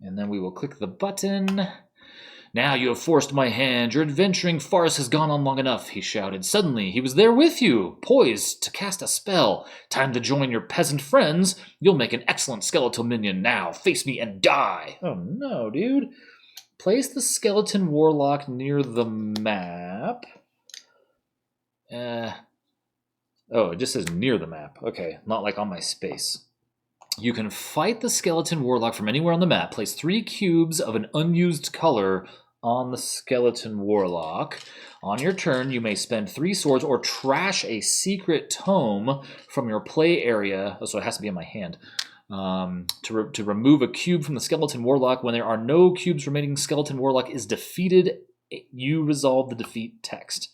And then we will click the button. Now you have forced my hand. Your adventuring farce has gone on long enough, he shouted. Suddenly, he was there with you, poised to cast a spell. Time to join your peasant friends. You'll make an excellent skeletal minion. Now, face me and die. Oh no, dude. Place the skeleton warlock near the map. Oh, it just says near the map. Okay, not like on my space. You can fight the skeleton warlock from anywhere on the map. Place 3 cubes of an unused color on the skeleton warlock. On your turn, you may spend 3 swords or trash a secret tome from your play area. Oh, so it has to be in my hand. To remove a cube from the skeleton warlock. When there are no cubes remaining, skeleton warlock is defeated. You resolve the defeat text.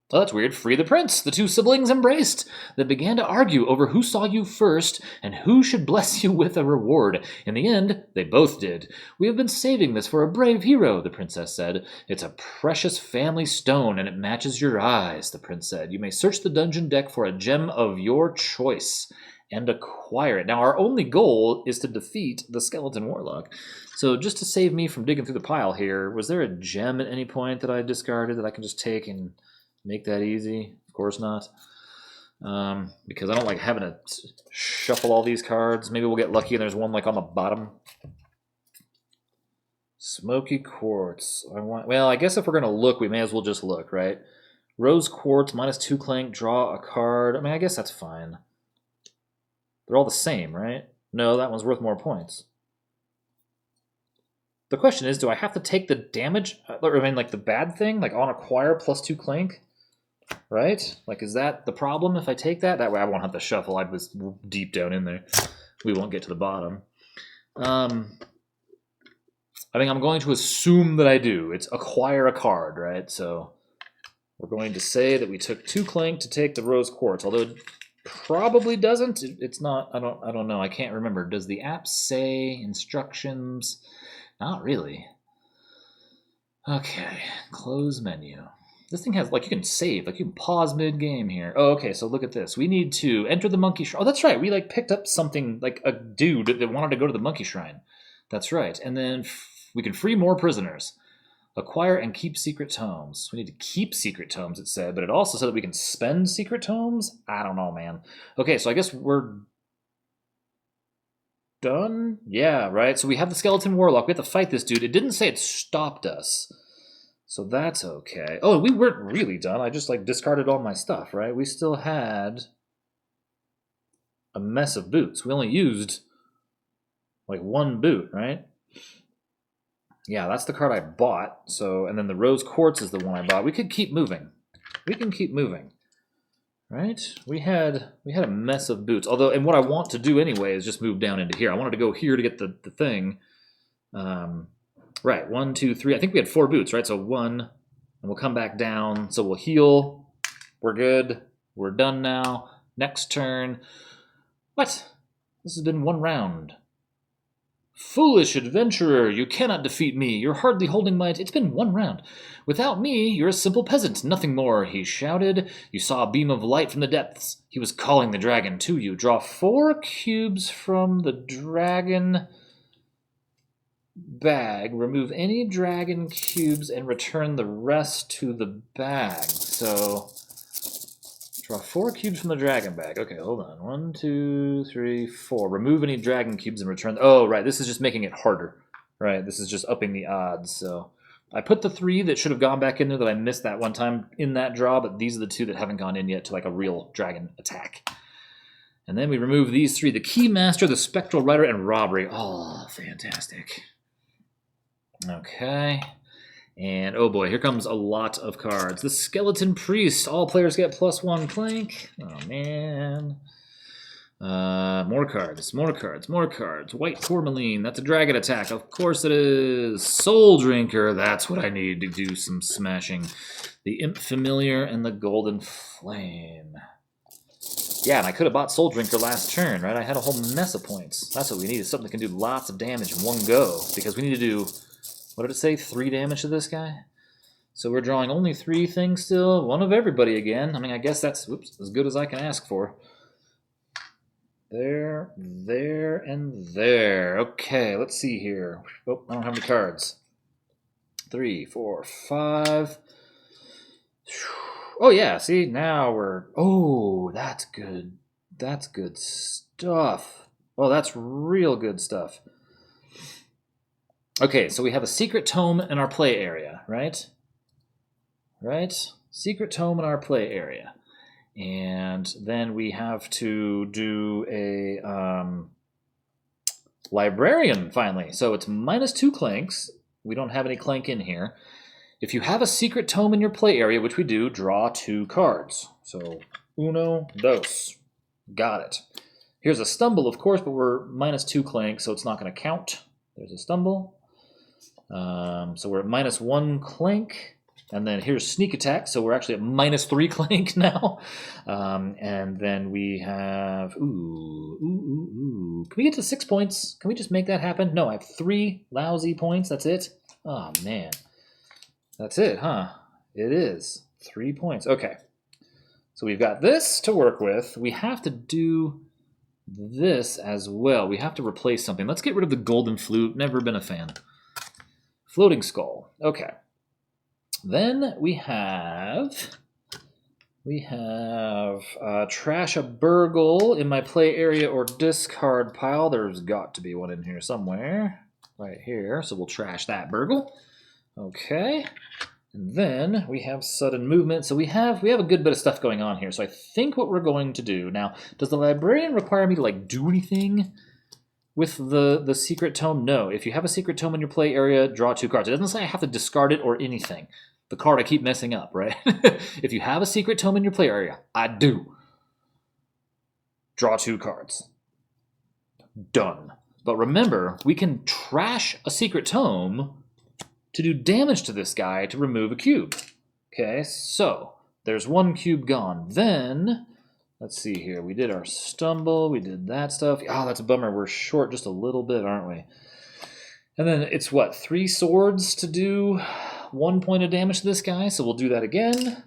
Oh, that's weird. Free the prince. The 2 siblings embraced. They began to argue over who saw you first and who should bless you with a reward. In the end, they both did. We have been saving this for a brave hero, the princess said. It's a precious family stone and it matches your eyes, the prince said. You may search the dungeon deck for a gem of your choice and acquire it. Now, our only goal is to defeat the skeleton warlock. So just to save me from digging through the pile here, was there a gem at any point that I discarded that I can just take and make that easy? Of course not. Because I don't like having to shuffle all these cards. Maybe we'll get lucky and there's one like on the bottom. Smoky quartz. Well, I guess if we're going to look, we may as well just look, right? Rose quartz, -2 clank, draw a card. I mean, I guess that's fine. They're all the same, right? No, that one's worth more points. The question is, do I have to take the damage? I mean, like the bad thing? Like on acquire +2 clank? Right? Like, is that the problem if I take that? That way I won't have to shuffle. I was deep down in there. We won't get to the bottom. I mean, I'm going to assume that I do. It's acquire a card, right? So we're going to say that we took 2 clank to take the rose quartz, although it probably doesn't. It's not. I don't know. I can't remember. Does the app say instructions? Not really. Okay, close menu. This thing has, like, you can save, like, you can pause mid-game here. Oh, okay, so look at this. We need to enter the monkey shrine. Oh, that's right. We, like, picked up something, like a dude that wanted to go to the monkey shrine. That's right. And then we can free more prisoners. Acquire and keep secret tomes. We need to keep secret tomes, it said, but it also said that we can spend secret tomes? I don't know, man. Okay, so I guess we're done? Yeah, right? So we have the skeleton warlock. We have to fight this dude. It didn't say it stopped us. So that's okay. Oh, we weren't really done. I just, like, discarded all my stuff, right? We still had a mess of boots. We only used, like, 1 boot, right? Yeah, that's the card I bought. So, and then the rose quartz is the one I bought. We could keep moving. We can keep moving. Right? We had a mess of boots. Although, and what I want to do anyway is just move down into here. I wanted to go here to get the thing. Right, 1, 2, 3. I think we had 4 boots, right? So 1, and we'll come back down. So we'll heal. We're good. We're done now. Next turn. What? This has been 1 round. Foolish adventurer, you cannot defeat me. You're hardly holding my... It's been 1 round. Without me, you're a simple peasant, nothing more, he shouted. You saw a beam of light from the depths. He was calling the dragon to you. Draw 4 cubes from the dragon bag. Remove any dragon cubes and return the rest to the bag. So, draw 4 cubes from the dragon bag. Okay, hold on. 1, 2, 3, 4. Remove any dragon cubes and return... Oh, right. This is just making it harder. Right, this is just upping the odds. So I put the 3 that should have gone back in there that I missed that one time in that draw, but these are the 2 that haven't gone in yet to, like, a real dragon attack. And then we remove these 3. The Keymaster, the Spectral Rider, and Robbery. Oh, fantastic. Okay. And oh boy, here comes a lot of cards. The Skeleton Priest. All players get +1 Clank. Oh man. More cards, more cards, more cards. White Tourmaline, that's a dragon attack. Of course it is. Soul Drinker, that's what I need to do some smashing. The Imp Familiar and the Golden Flame. Yeah, and I could have bought Soul Drinker last turn, right? I had a whole mess of points. That's what we need, is something that can do lots of damage in one go. Because we need to do, what did it say, 3 damage to this guy? So we're drawing only 3 things still. One of everybody again. I mean, I guess that's, as good as I can ask for. There, there, and there. Okay, let's see here. Oh, I don't have any cards. 3, 4, 5. Oh, yeah, see, now we're... Oh, that's good. That's good stuff. Oh, that's real good stuff. Okay, so we have a secret tome in our play area, right? Right? Secret tome in our play area. And then we have to do a librarian, finally. So it's -2 Clanks. We don't have any Clank in here. If you have a secret tome in your play area, which we do, draw 2 cards. So, 1, 2. Got it. Here's a stumble, of course, but we're -2 Clank, so it's not going to count. There's a stumble. So we're at -1 Clank. And then here's sneak attack, so we're actually at -3 Clank now. And then we have, Can we get to 6 points? Can we just make that happen? No, I have 3 lousy points, that's it? Oh, man. That's it, huh? It is. 3 points, okay. So we've got this to work with. We have to do this as well. We have to replace something. Let's get rid of the golden flute, never been a fan. Floating skull, okay. Then we have trash a burgle in my play area or discard pile. There's got to be one in here somewhere, right here. So we'll trash that burgle. Okay, and then we have sudden movement. So we have a good bit of stuff going on here. So I think what we're going to do now. Does the librarian require me to do anything with the secret tome? No. If you have a secret tome in your play area, draw 2 cards. It doesn't say I have to discard it or anything. The card I keep messing up, right? If you have a secret tome in your play area, I do. Draw 2 cards. Done. But remember, we can trash a secret tome to do damage to this guy to remove a cube. Okay, so there's 1 cube gone. Then, let's see here. We did our stumble. We did that stuff. Oh, that's a bummer. We're short just a little bit, aren't we? And then it's what, 3 swords to do 1 point of damage to this guy. So we'll do that again.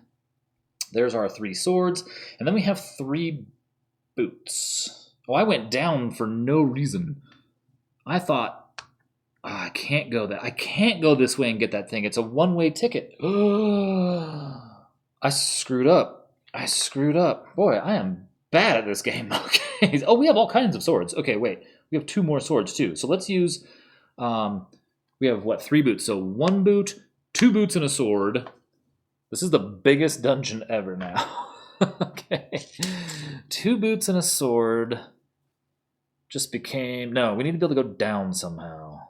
There's our 3 swords. And then we have 3 boots. Oh, I went down for no reason. I thought, I can't go that. I can't go this way and get that thing. It's a one-way ticket. I screwed up. I screwed up. Boy, I am bad at this game. Okay. Oh, we have all kinds of swords. Okay, wait. We have 2 more swords too. So let's use, we have what, 3 boots. So 1 boot, 2 boots and a sword. This is the biggest dungeon ever now. Okay. 2 boots and a sword. Just became, no, we need to be able to go down somehow.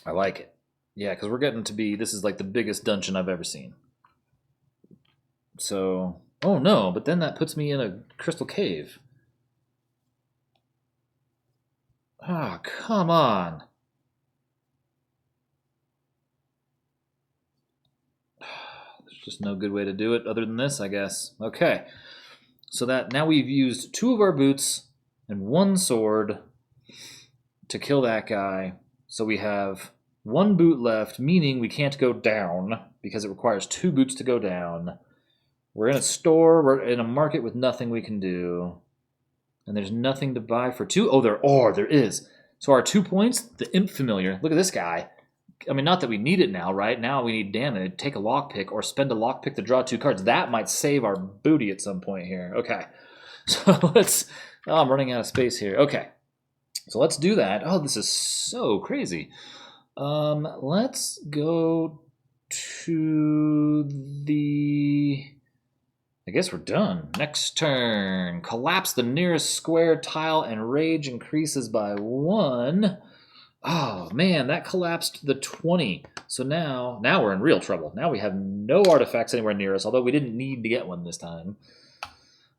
I like it. Yeah, because we're getting to be, this is like the biggest dungeon I've ever seen. So, oh no, but then that puts me in a crystal cave. Ah, come on. There's just no good way to do it other than this, I guess. Okay. So that now we've used 2 of our boots and 1 sword to kill that guy. So we have 1 boot left, meaning we can't go down because it requires 2 boots to go down. We're in a store, we're in a market with nothing we can do. And there's nothing to buy for 2. Oh, there is. So our 2 points, the Imp Familiar. Look at this guy. I mean, not that we need it now, right? Now we need damage. Take a lockpick or spend a lockpick to draw 2 cards. That might save our booty at some point here. Okay. So let's... Oh, I'm running out of space here. Okay. So let's do that. Oh, this is so crazy. Let's go to the... I guess we're done. Next turn. Collapse the nearest square tile and rage increases by 1. Oh, man, that collapsed the 20. So now we're in real trouble. Now we have no artifacts anywhere near us, although we didn't need to get one this time.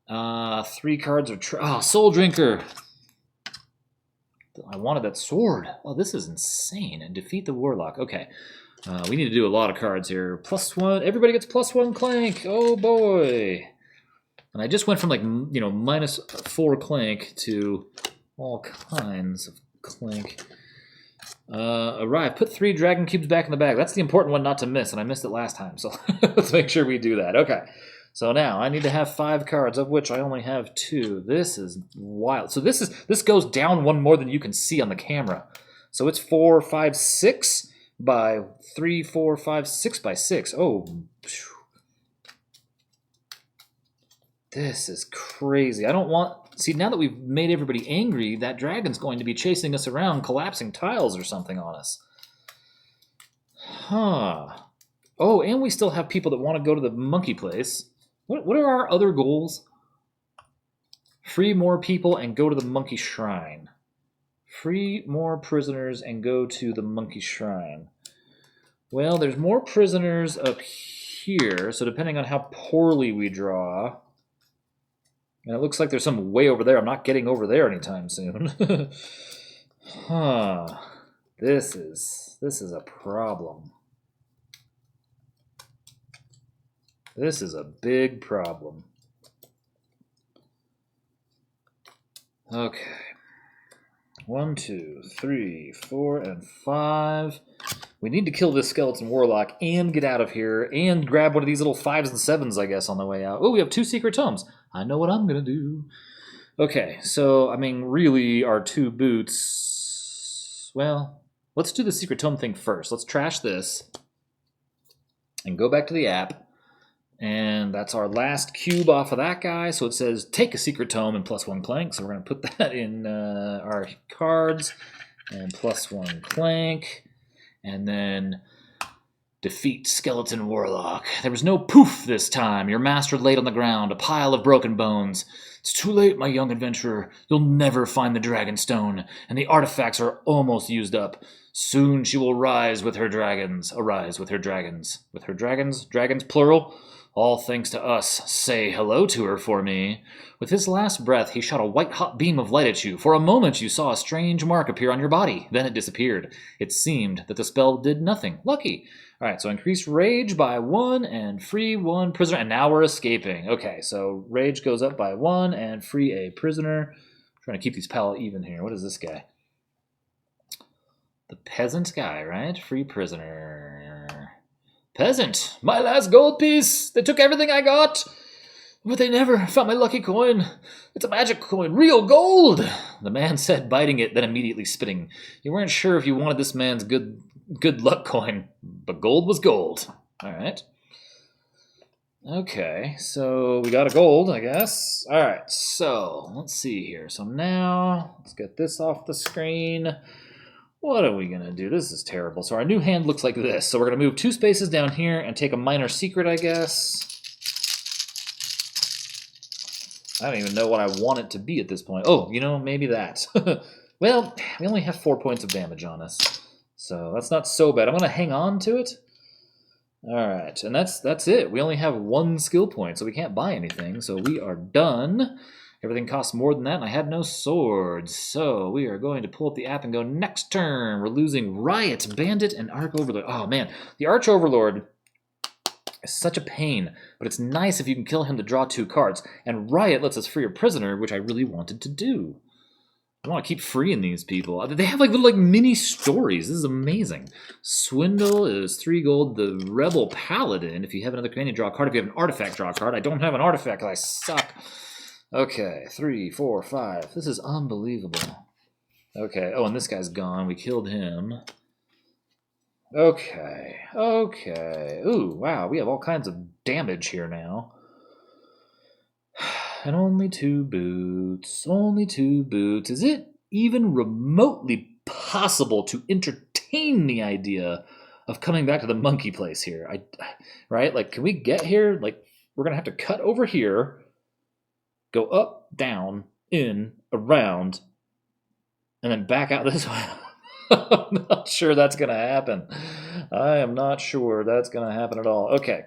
3 cards of Soul Drinker. I wanted that sword. Oh, this is insane. And defeat the Warlock. Okay. We need to do a lot of cards here. +1. Everybody gets +1 Clank. Oh, boy. And I just went from, like, -4 Clank to all kinds of Clank. Arrive. Put 3 dragon cubes back in the bag. That's the important one not to miss, and I missed it last time. So let's make sure we do that. Okay. So now I need to have 5 cards, of which I only have 2. This is wild. So this goes down 1 more than you can see on the camera. So it's 4, 5, 6 by 3, 4, 5, 6 by 6. Oh, phew. This is crazy. I don't want... See, now that we've made everybody angry, that dragon's going to be chasing us around, collapsing tiles or something on us. Huh. Oh, and we still have people that want to go to the monkey place. What are our other goals? Free more people and go to the monkey shrine. Free more prisoners and go to the monkey shrine. Well, there's more prisoners up here, so depending on how poorly we draw... And it looks like there's some way over there. I'm not getting over there anytime soon. Huh. This is a problem. This is a big problem. Okay. 1, 2, 3, 4, and 5. We need to kill this skeleton warlock and get out of here and grab one of these little 5s and 7s, I guess, on the way out. Oh, we have 2 secret tomes. I know what I'm going to do. Okay, so, I mean, really, our 2 boots... Well, let's do the secret tome thing first. Let's trash this and go back to the app. And that's our last cube off of that guy. So it says, take a secret tome and +1 Clank. So we're going to put that in our cards. And +1 Clank. And then defeat skeleton warlock. There was no poof this time. Your master laid on the ground, a pile of broken bones. It's too late, my young adventurer. You'll never find the dragon stone. And the artifacts are almost used up. Soon she will rise with her dragons. Arise with her dragons. With her dragons? Dragons, plural? All thanks to us. Say hello to her for me. With his last breath, he shot a white-hot beam of light at you. For a moment, you saw a strange mark appear on your body. Then it disappeared. It seemed that the spell did nothing. Lucky. All right, so increase rage by 1 and free 1 prisoner. And now we're escaping. Okay, so rage goes up by 1 and free a prisoner. I'm trying to keep these pal even here. What is this guy? The peasant guy, right? Free prisoner. Peasant, my last gold piece. They took everything I got, but they never found my lucky coin. It's a magic coin, real gold, the man said, biting it, then immediately spitting. You weren't sure if you wanted this man's good luck coin, but gold was gold. All right. Okay, so we got a gold, I guess. All right, so let's see here. So now, let's get this off the screen. What are we going to do? This is terrible. So our new hand looks like this. So we're going to move 2 spaces down here and take a minor secret, I guess. I don't even know what I want it to be at this point. Oh, maybe that. Well, we only have 4 points of damage on us. So that's not so bad. I'm going to hang on to it. All right, and that's it. We only have 1 skill point, so we can't buy anything. So we are done. Everything costs more than that, and I had no swords. So we are going to pull up the app and go next turn. We're losing Riot, Bandit, and Arch Overlord. Oh, man. The Arch Overlord is such a pain, but it's nice if you can kill him to draw 2 cards. And Riot lets us free a prisoner, which I really wanted to do. I want to keep freeing these people. They have little mini stories. This is amazing. Swindle is 3 gold. The Rebel Paladin, if you have another companion, draw a card. If you have an artifact, draw a card. I don't have an artifact because I suck. Okay, 3, 4, 5. This is unbelievable. Okay, oh, and this guy's gone. We killed him. Okay. Ooh, wow, we have all kinds of damage here now. And only 2 boots. Only 2 boots. Is it even remotely possible to entertain the idea of coming back to the monkey place here? Right? Can we get here? We're going to have to cut over here. Go up, down, in, around, and then back out this way. I'm not sure that's going to happen. I am not sure that's going to happen at all. Okay.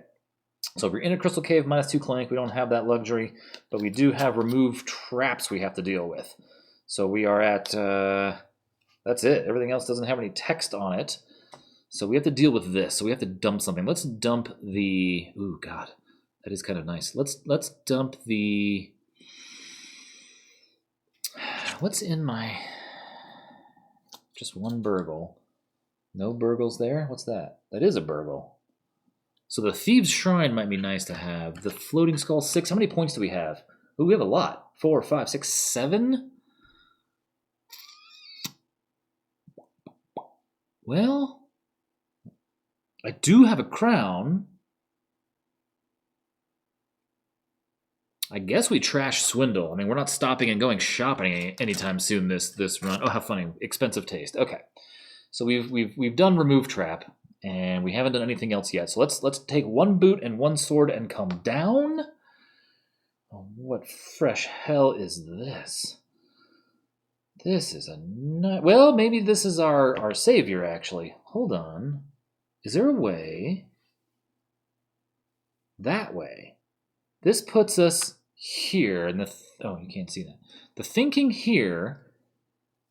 So if you're in a crystal cave, -2 Clank, we don't have that luxury, but we do have remove traps we have to deal with. So we are at, that's it. Everything else doesn't have any text on it. So we have to deal with this. So we have to dump something. Let's dump the, ooh, God, that is kind of nice. Let's dump the, what's in my, just one burgle. No burgles there? What's that? That is a burgle. So the Thieves' Shrine might be nice to have. The Floating Skull 6. How many points do we have? Ooh, we have a lot. 4, 5, 6, 7? Well, I do have a crown. I guess we trash Swindle. I mean, we're not stopping and going shopping anytime soon this run. Oh, how funny. Expensive taste. Okay. So we've done Remove Trap. And we haven't done anything else yet. So let's take one boot and one sword and come down. Oh, what fresh hell is this? This is a well, maybe this is our savior, actually. Hold on. Is there a way? That way. This puts us here. And oh, you can't see that. The thinking here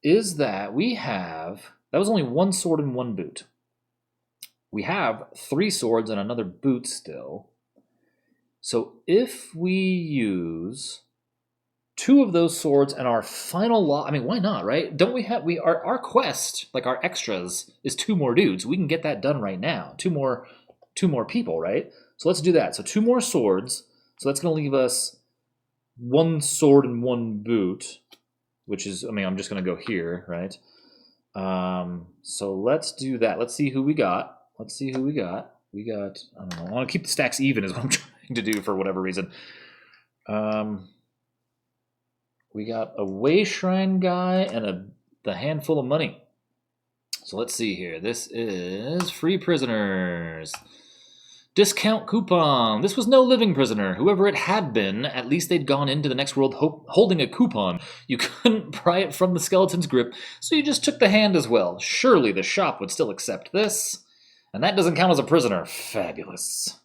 is that we have... That was only one sword and one boot. We have 3 swords and another boot still. So if we use 2 of those swords and our final I mean, why not, right? Don't we have our quest, like our extras, is 2 more dudes. We can get that done right now. 2 more people, right? So let's do that. So 2 more swords. So that's going to leave us 1 sword and 1 boot, which is, I mean, I'm just going to go here, right? So let's do that. Let's see who we got. Let's see who we got. We got, I don't know, I want to keep the stacks even is what I'm trying to do for whatever reason. We got a Way Shrine guy and the handful of money. So let's see here. This is free prisoners. Discount coupon. This was no living prisoner. Whoever it had been, at least they'd gone into the next world holding a coupon. You couldn't pry it from the skeleton's grip, so you just took the hand as well. Surely the shop would still accept this. And that doesn't count as a prisoner. Fabulous.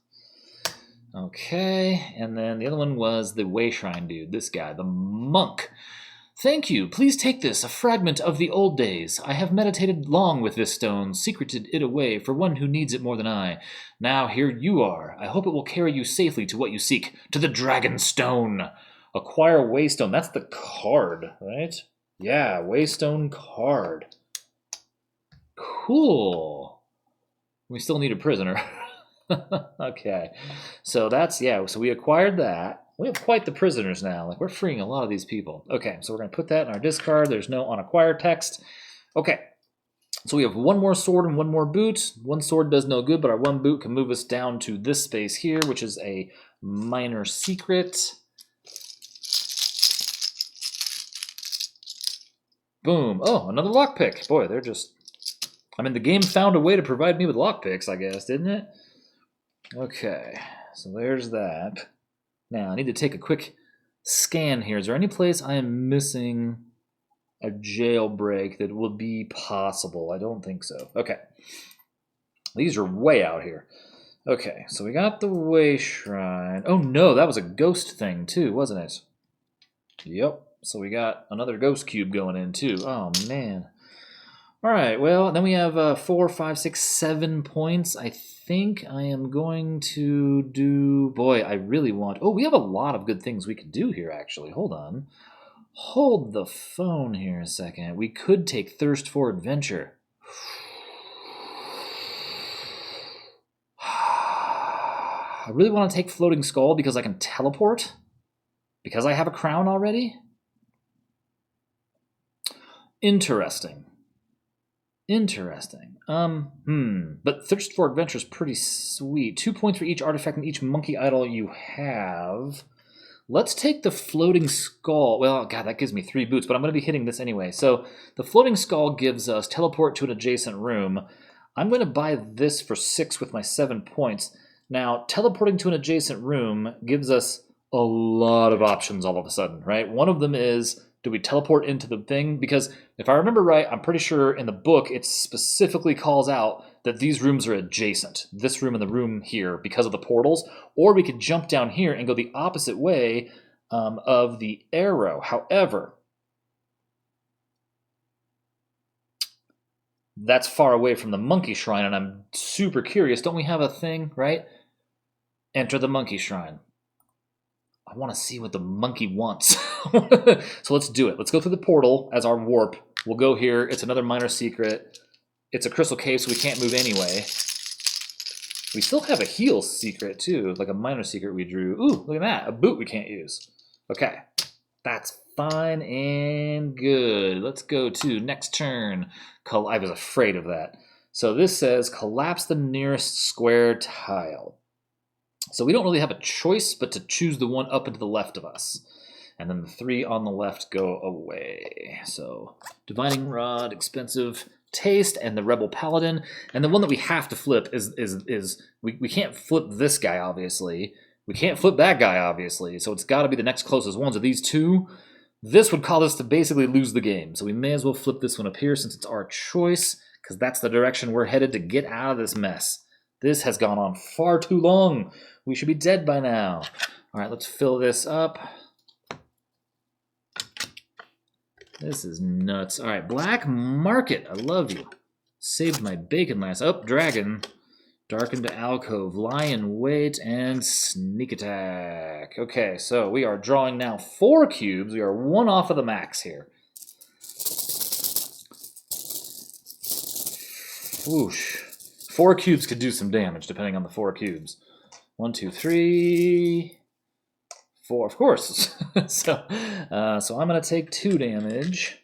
Okay, and then the other one was the Way Shrine dude. This guy, the monk. Thank you. Please take this, a fragment of the old days. I have meditated long with this stone, secreted it away for one who needs it more than I. Now here you are. I hope it will carry you safely to what you seek, to the Dragon Stone. Acquire Waystone. That's the card, right? Yeah, Waystone card. Cool. We still need a prisoner. Okay. So that's, yeah, so we acquired that. We have quite the prisoners now. Like, we're freeing a lot of these people. Okay, so we're going to put that in our discard. There's no on acquire text. Okay, so we have 1 more sword and 1 more boot. 1 sword does no good, but our 1 boot can move us down to this space here, which is a minor secret. Boom. Oh, another lockpick. Boy, they're just... I mean, the game found a way to provide me with lockpicks, I guess, didn't it? Okay, so there's that. Now, I need to take a quick scan here. Is there any place I am missing a jailbreak that would be possible? I don't think so. Okay. These are way out here. Okay, so we got the Way Shrine. Oh, no, that was a ghost thing, too, wasn't it? Yep. So we got another ghost cube going in, too. Oh, man. All right, well, then we have 4, 5, 6, 7 points. I think I am going to do... Boy, I really want... Oh, we have a lot of good things we could do here, actually. Hold on. Hold the phone here a second. We could take Thirst for Adventure. I really want to take Floating Skull because I can teleport. Because I have a crown already. Interesting. Interesting. But Thirst for Adventure is pretty sweet. 2 points for each artifact and each monkey idol you have. Let's take the Floating Skull. Well, God, that gives me 3 boots, but I'm going to be hitting this anyway. So the Floating Skull gives us teleport to an adjacent room. I'm going to buy this for 6 with my 7 points. Now, teleporting to an adjacent room gives us a lot of options all of a sudden, right? One of them is Do we teleport into the thing? Because if I remember right, I'm pretty sure in the book it specifically calls out that these rooms are adjacent. This room and the room here because of the portals. Or we could jump down here and go the opposite way of the arrow. However, that's far away from the monkey shrine, and I'm super curious. Don't we have a thing, right? Enter the monkey shrine. I want to see what the monkey wants. So let's do it. Let's go through the portal as our warp. We'll go here. It's another minor secret. It's a crystal cave, so we can't move anyway. We still have a heal secret, too, like a minor secret we drew. Ooh, look at that. A boot we can't use. Okay, that's fine and good. Let's go to next turn. I was afraid of that. So this says collapse the nearest square tile. So we don't really have a choice but to choose the one up and to the left of us. And then the 3 on the left go away. So Divining Rod, Expensive Taste, and the Rebel Paladin. And the one that we have to flip is we can't flip this guy, obviously. We can't flip that guy, obviously. So it's got to be the next closest ones of these two. This would cause us to basically lose the game. So we may as well flip this one up here since it's our choice, because that's the direction we're headed to get out of this mess. This has gone on far too long. We should be dead by now. All right, let's fill this up. This is nuts. All right, Black Market. I love you. Saved my bacon last. Oh, Dragon. Darkened Alcove. Lie in Wait, and Sneak Attack. Okay, so we are drawing now 4 cubes. We are 1 off of the max here. Whoosh. 4 cubes could do some damage, depending on the 4 cubes. 1, 2, 3, 4, of course. So I'm going to take 2 damage.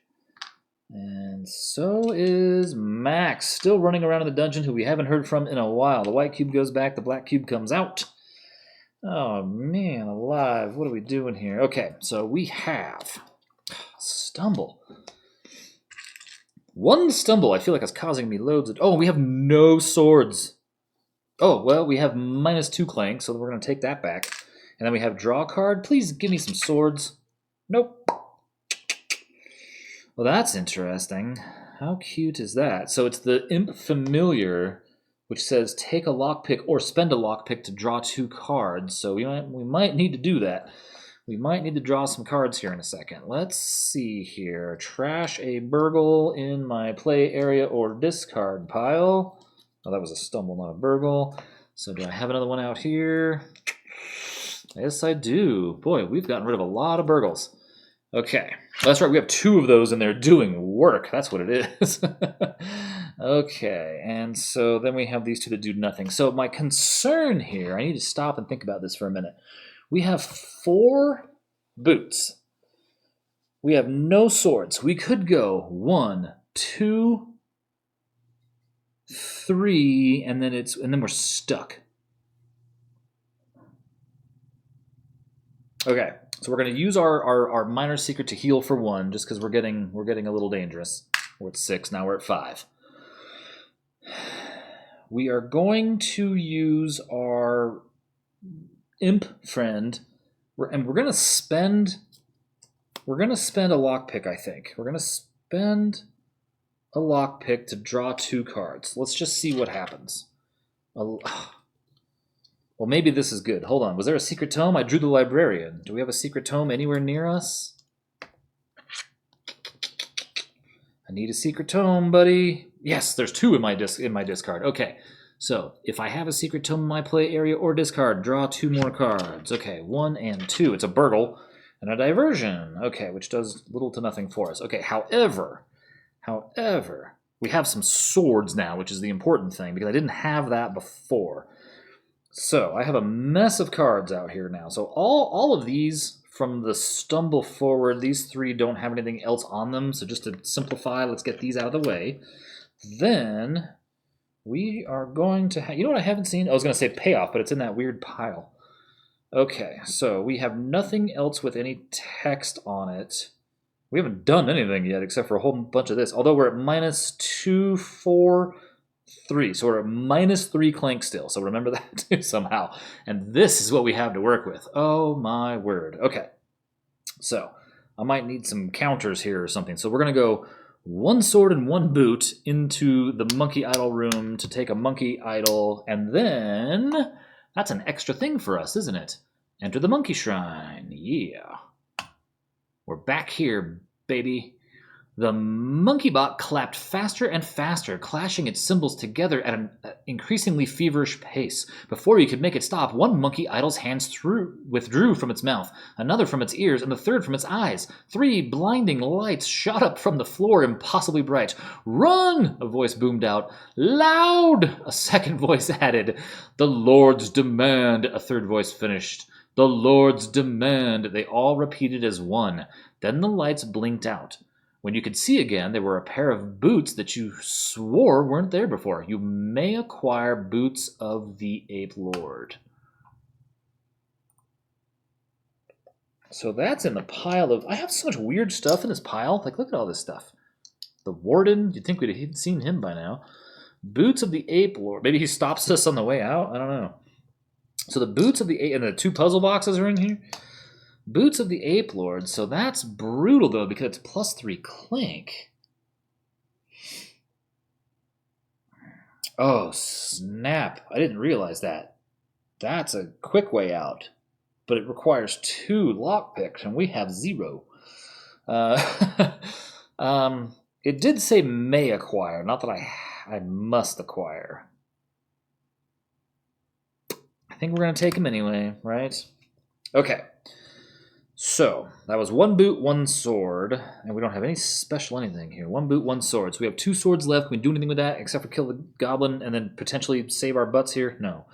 And so is Max, still running around in the dungeon, who we haven't heard from in a while. The white cube goes back, the black cube comes out. Oh, man, alive. What are we doing here? Okay, so we have Stumble. 1 stumble. I feel like it's causing me loads of... Oh, we have no swords. Oh, well, we have -2 Clank, so we're going to take that back. And then we have draw card. Please give me some swords. Nope. Well, that's interesting. How cute is that? So it's the Imp Familiar, which says take a lockpick or spend a lockpick to draw 2 cards. So we might need to do that. We might need to draw some cards here in a second. Let's see here. Trash a burgle in my play area or discard pile. Oh, that was a stumble, not a burgle. So do I have another one out here? Yes, I do. Boy, we've gotten rid of a lot of burgles. Okay, that's right. We have 2 of those, and they're doing work. That's what it is. Okay, and so then we have these 2 that do nothing. So my concern here, I need to stop and think about this for a minute. We have 4 boots. We have no swords. We could go 1, 2, 3, and then we're stuck. Okay, so we're going to use our minor secret to heal for 1, just because we're getting a little dangerous. We're at 6, now we're at 5. We are going to use our imp friend, and we're going to spend a lockpick, I think. We're going to spend a lockpick to draw 2 cards. Let's just see what happens. Well, maybe this is good. Hold on. Was there a secret tome? I drew the librarian. Do we have a secret tome anywhere near us? I need a secret tome, buddy. Yes, there's 2 in my discard. Okay, so if I have a secret tome in my play area or discard, draw 2 more cards. Okay, 1 and 2. It's a burgle and a diversion. Okay, which does little to nothing for us. Okay, however, we have some swords now, which is the important thing, because I didn't have that before. So I have a mess of cards out here now. So all of these from the stumble forward, these 3 don't have anything else on them. So just to simplify, let's get these out of the way. Then we are going to have, you know what I haven't seen? I was going to say payoff, but it's in that weird pile. Okay, so we have nothing else with any text on it. We haven't done anything yet except for a whole bunch of this. Although we're at -2, 4, 3. So we're at -3 Clank still. So remember that too somehow. And this is what we have to work with. Oh my word. Okay. So I might need some counters here or something. So we're going to go 1 sword and 1 boot into the monkey idol room to take a monkey idol. And then that's an extra thing for us, isn't it? Enter the monkey shrine. Yeah. We're back here, baby. The monkey bot clapped faster and faster, clashing its cymbals together at an increasingly feverish pace. Before you could make it stop, one monkey idol's hands withdrew from its mouth, another from its ears, and the third from its eyes. 3 blinding lights shot up from the floor, impossibly bright. "Run!" a voice boomed out. "Loud!" a second voice added. "The Lord's demand," a third voice finished. "The Lord's demand," they all repeated as one. Then the lights blinked out. When you could see again, there were a pair of boots that you swore weren't there before. You may acquire boots of the Ape Lord. So that's in the pile of... I have so much weird stuff in this pile. Like, look at all this stuff. The Warden, you'd think we'd have seen him by now. Boots of the Ape Lord. Maybe he stops us on the way out? I don't know. So the boots of the Ape... And the 2 puzzle boxes are in here. Boots of the Ape Lord, so that's brutal, though, because it's +3 Clank. Oh, snap. I didn't realize that. That's a quick way out. But it requires 2 lockpicks, and we have 0. It did say may acquire, not that I must acquire. I think we're going to take them anyway, right? Okay. So, that was 1 boot, 1 sword, and we don't have any special anything here. 1 boot, 1 sword. So we have 2 swords left. Can we do anything with that except for kill the goblin and then potentially save our butts here? No.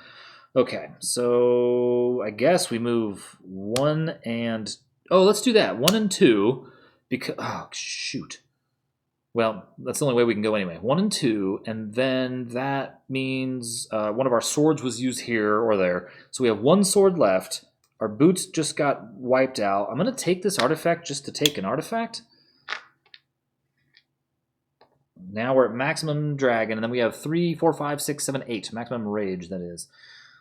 Okay, so I guess we move 1 and... Oh, let's do that. 1 and 2, because... Oh, shoot. Well, that's the only way we can go anyway. 1 and 2, and then that means one of our swords was used here or there. So we have 1 sword left. Our boots just got wiped out. I'm going to take this artifact just to take an artifact. Now we're at maximum dragon, and then we have 3, 4, 5, 6, 7, 8. Maximum rage, that is.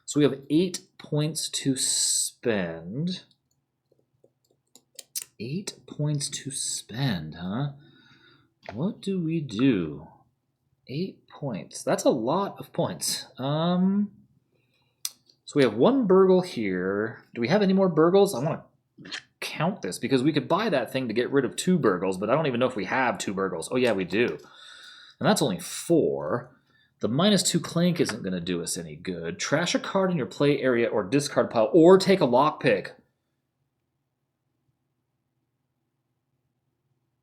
So we have 8 points to spend. 8 points to spend, huh? What do we do? 8 points. That's a lot of points. So we have 1 burgle here. Do we have any more burgles? I want to count this because we could buy that thing to get rid of 2 burgles, but I don't even know if we have 2 burgles. Oh yeah, we do. And that's only 4. The -2 Clank isn't going to do us any good. Trash a card in your play area or discard pile, or take a lockpick.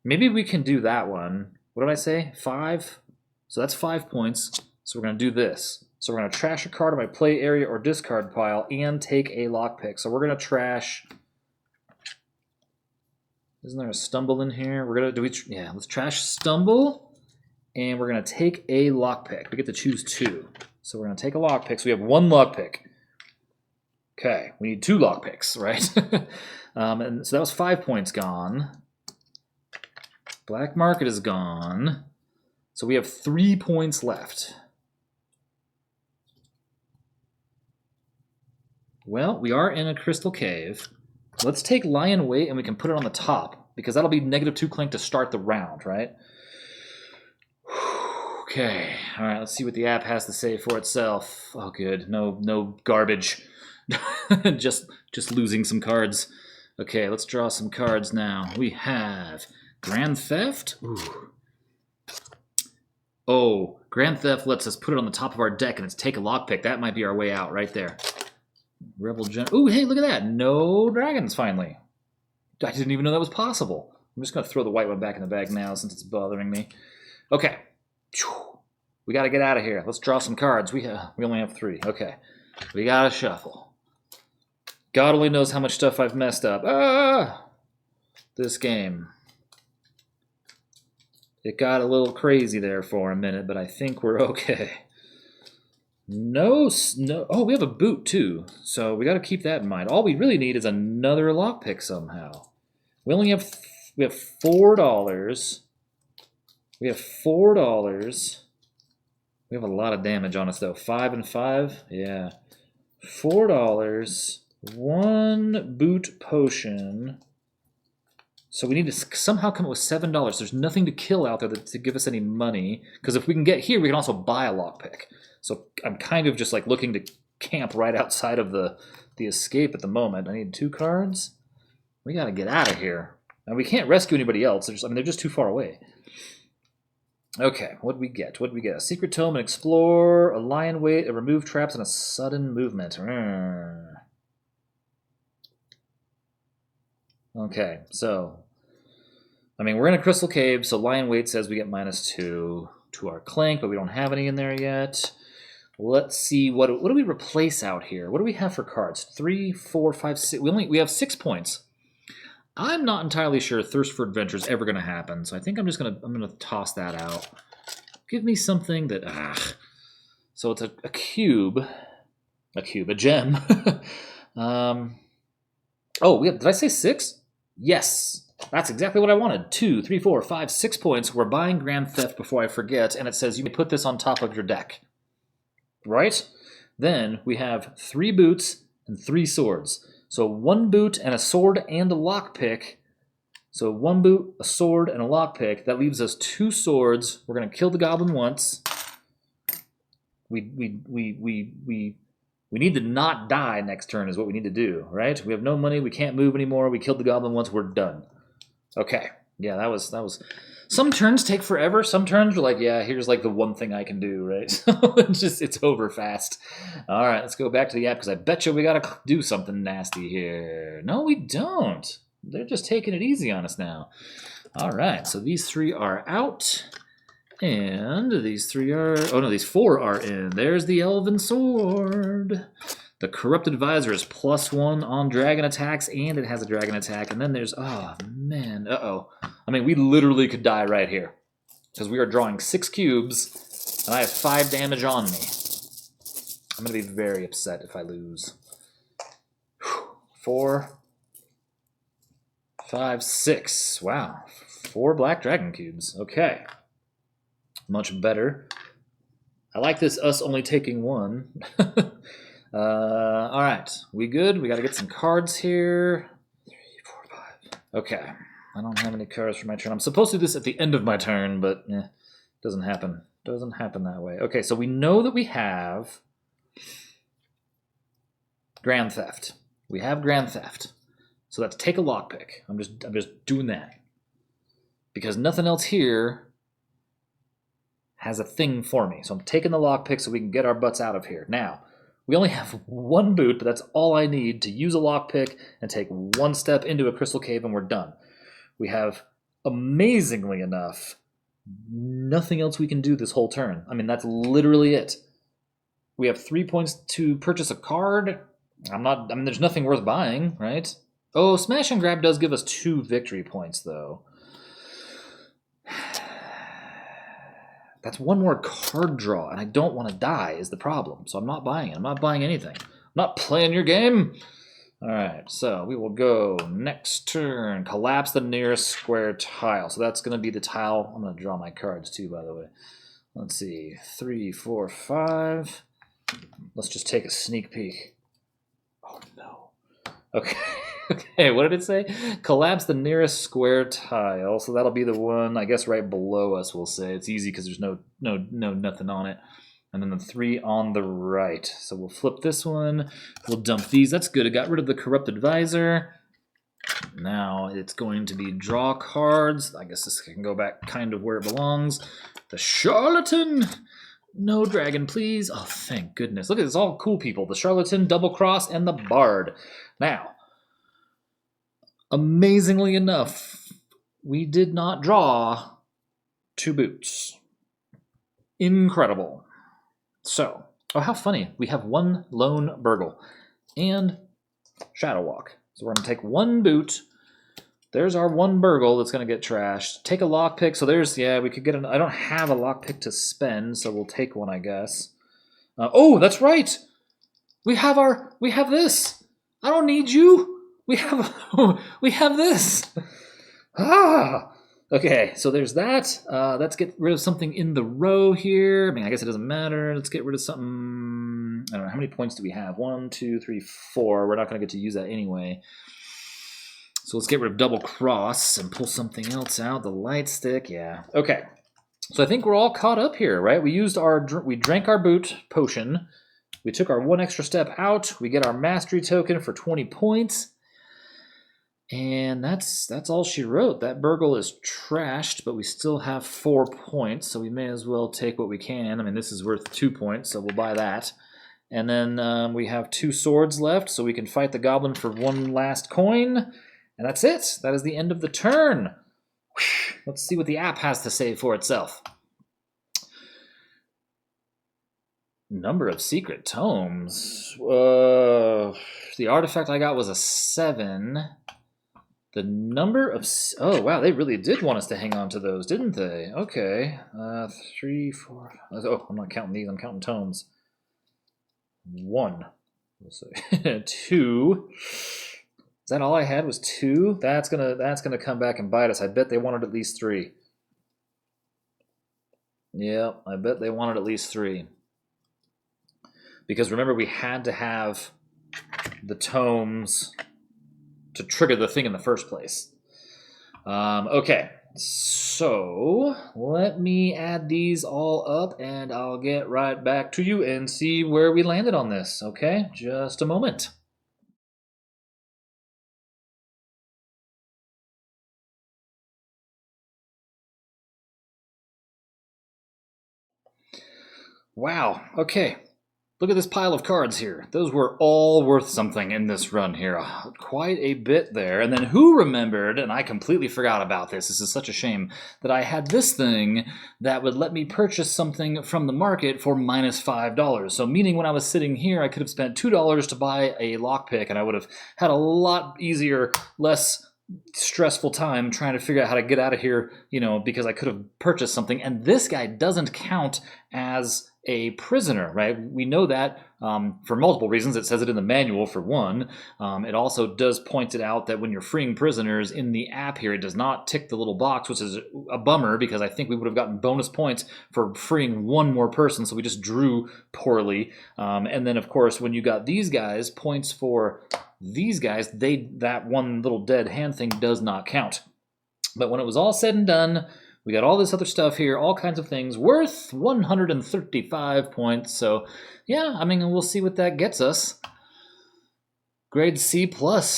Maybe we can do that one. What did I say? 5? So that's 5 points. So we're going to do this. So we're going to trash a card in my play area or discard pile and take a lockpick. So we're going to trash... Isn't there a stumble in here? We're going to... Yeah, let's trash stumble. And we're going to take a lockpick. We get to choose 2. So we're going to take a lockpick. So we have 1 lockpick. Okay, we need 2 lockpicks, right? And so that was 5 points gone. Black market is gone. So we have 3 points left. Well, we are in a crystal cave. Let's take lion weight and we can put it on the top because that'll be -2 Clank to start the round, right? Okay. All right, let's see what the app has to say for itself. Oh, good. No garbage. just losing some cards. Okay, let's draw some cards now. We have Grand Theft. Ooh. Oh, Grand Theft lets us put it on the top of our deck and it's take a lockpick. That might be our way out right there. Rebel Gen... Ooh, hey, look at that. No dragons, finally. I didn't even know that was possible. I'm just going to throw the white one back in the bag now since it's bothering me. Okay. We got to get out of here. Let's draw some cards. We only have 3. Okay. We got to shuffle. God only knows how much stuff I've messed up. Ah! This game. It got a little crazy there for a minute, but I think we're okay. No. Oh, we have a boot too, so we got to keep that in mind. All we really need is another lockpick somehow. We only have we have $4. We have $4. We have a lot of damage on us though. 5 and 5, yeah. $4. 1 boot potion. So we need to somehow come up with $7. There's nothing to kill out there to give us any money. Because if we can get here, we can also buy a lockpick. So I'm kind of just like looking to camp right outside of the escape at the moment. I need 2 cards. We got to get out of here. And we can't rescue anybody else. They're just too far away. Okay, what do we get? What do we get? A secret tome, an explore, a lion weight, a remove traps, and a sudden movement. Okay, so I mean, we're in a crystal cave, so lion weight says we get -2 to our clank, but we don't have any in there yet. Let's see, what do we replace out here? What do we have for cards? 3, 4, 5, 6. We have 6 points. I'm not entirely sure Thirst for Adventure is ever going to happen, so I think I'm gonna toss that out. Give me something that So it's a cube, a gem. Oh, did I say 6? Yes, that's exactly what I wanted. 2, 3, 4, 5, 6 points. We're buying Grand Theft before I forget, and it says you may put this on top of your deck. Right? Then we have 3 boots and 3 swords. So 1 boot and a sword and a lockpick. So 1 boot, a sword, and a lockpick. That leaves us 2 swords. We're gonna kill the goblin once. We need to not die next turn is what we need to do, right? We have no money. We can't move anymore. We killed the goblin once. We're done. Okay. Yeah, that was. Some turns take forever. Some turns are like, yeah, here's like the one thing I can do, right? So it's over fast. All right, let's go back to the app because I bet you we got to do something nasty here. No, we don't. They're just taking it easy on us now. All right, so these 3 are out. And these 3 are... Oh, no, these 4 are in. There's the Elven Sword. The Corrupted Visor is +1 on dragon attacks, and it has a dragon attack. And then there's... Oh, man. Uh-oh. I mean, we literally could die right here. Because we are drawing 6 cubes, and I have 5 damage on me. I'm going to be very upset if I lose. 4, 5, 6. Wow. 4 black dragon cubes. Okay. Much better. I like this us only taking 1. All right. We good? We got to get some cards here. 3, 4, 5. Okay. I don't have any cards for my turn. I'm supposed to do this at the end of my turn, but doesn't happen. Doesn't happen that way. Okay, so we know that we have Grand Theft. We have Grand Theft. So let's take a lockpick. I'm just doing that. Because nothing else here has a thing for me. So I'm taking the lockpick so we can get our butts out of here. Now, we only have 1 boot, but that's all I need to use a lockpick and take 1 step into a crystal cave and we're done. We have, amazingly enough, nothing else we can do this whole turn. I mean, that's literally it. We have 3 points to purchase a card. There's nothing worth buying, right? Oh, Smash and Grab does give us 2 victory points, though. That's 1 more card draw, and I don't want to die is the problem. So I'm not buying it. I'm not buying anything. I'm not playing your game. All right, so we will go next turn. Collapse the nearest square tile. So that's going to be the tile. I'm going to draw my cards too, by the way. Let's see. 3, 4, 5. Let's just take a sneak peek. Oh, no. Okay. Okay, what did it say? Collapse the nearest square tile. So that'll be the one, I guess, right below us, we'll say. It's easy because there's no nothing on it. And then the 3 on the right. So we'll flip this one. We'll dump these. That's good. It got rid of the Corrupted Visor. Now it's going to be draw cards. I guess this can go back kind of where it belongs. The Charlatan. No dragon, please. Oh, thank goodness. Look at this. All cool people. The Charlatan, Double Cross, and the Bard. Now, amazingly enough, we did not draw 2 boots. Incredible. So, oh, how funny. We have 1 lone burgle and Shadow Walk. So we're going to take 1 boot. There's our 1 burgle that's going to get trashed. Take a lockpick. So there's, yeah, we could get an... I don't have a lockpick to spend, so we'll take 1, I guess. Oh, that's right. We have this. I don't need you. We have this. Okay, so there's that. Let's get rid of something in the row here. I mean, I guess it doesn't matter. Let's get rid of something. I don't know. How many points do we have? 1, 2, 3, 4. We're not going to get to use that anyway. So let's get rid of double cross and pull something else out. The light stick, yeah. Okay. So I think we're all caught up here, right? We drank our boot potion. We took our one extra step out. We get our mastery token for 20 points. And that's all she wrote. That burgle is trashed, but we still have 4 points, so we may as well take what we can. I mean, this is worth 2 points, so we'll buy that. And then we have 2 swords left, so we can fight the goblin for 1 last coin. And that's it. That is the end of the turn. Let's see what the app has to say for itself. Number of secret tomes. The artifact I got was a 7. The number of... Oh, wow, they really did want us to hang on to those, didn't they? Okay. 3, 4... Oh, I'm not counting these. I'm counting tomes. 1. Let's see. 2. Is that all I had was 2? That's gonna come back and bite us. I bet they wanted at least 3. Yeah, I bet they wanted at least 3. Because remember, we had to have the tomes to trigger the thing in the first place. Okay, so let me add these all up and I'll get right back to you and see where we landed on this, okay? Just a moment. Wow, okay. Look at this pile of cards here. Those were all worth something in this run here. Quite a bit there. And then who remembered, and I completely forgot about this, this is such a shame, that I had this thing that would let me purchase something from the market for minus $5. So meaning when I was sitting here, I could have spent $2 to buy a lockpick, and I would have had a lot easier, less stressful time trying to figure out how to get out of here, you know, because I could have purchased something. And this guy doesn't count as a prisoner, right? We know that for multiple reasons. It says it in the manual for one. It also does point it out that when you're freeing prisoners in the app here, it does not tick the little box, which is a bummer because I think we would have gotten bonus points for freeing one more person, so we just drew poorly. And then, of course, when you got these guys, points for these guys, that one little dead hand thing does not count. But when it was all said and done, we got all this other stuff here, all kinds of things, worth 135 points. So, yeah, I mean, we'll see what that gets us. Grade C+.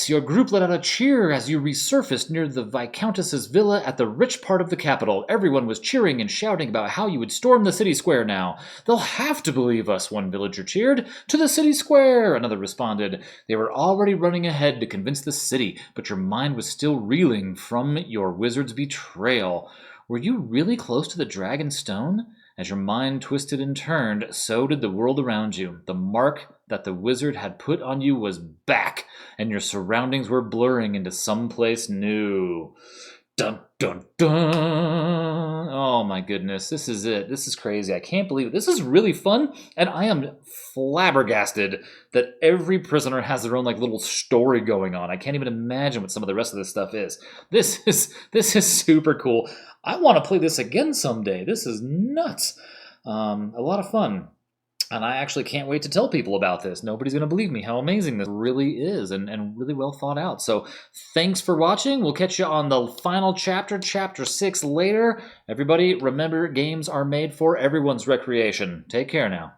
Your group let out a cheer as you resurfaced near the Viscountess's villa at the rich part of the capital. Everyone was cheering and shouting about how you would storm the city square now. They'll have to believe us, one villager cheered. To the city square, another responded. They were already running ahead to convince the city, but your mind was still reeling from your wizard's betrayal. Were you really close to the Dragon Stone? As your mind twisted and turned, so did the world around you. The mark that the wizard had put on you was back, and your surroundings were blurring into someplace new. Dun, dun, dun! Oh my goodness, this is it. This is crazy. I can't believe it. This is really fun, and I am flabbergasted that every prisoner has their own like little story going on. I can't even imagine what some of the rest of this stuff is. This is super cool. I want to play this again someday. This is nuts. A lot of fun. And I actually can't wait to tell people about this. Nobody's going to believe me how amazing this really is and really well thought out. So thanks for watching. We'll catch you on the final chapter, Chapter 6 later. Everybody, remember, games are made for everyone's recreation. Take care now.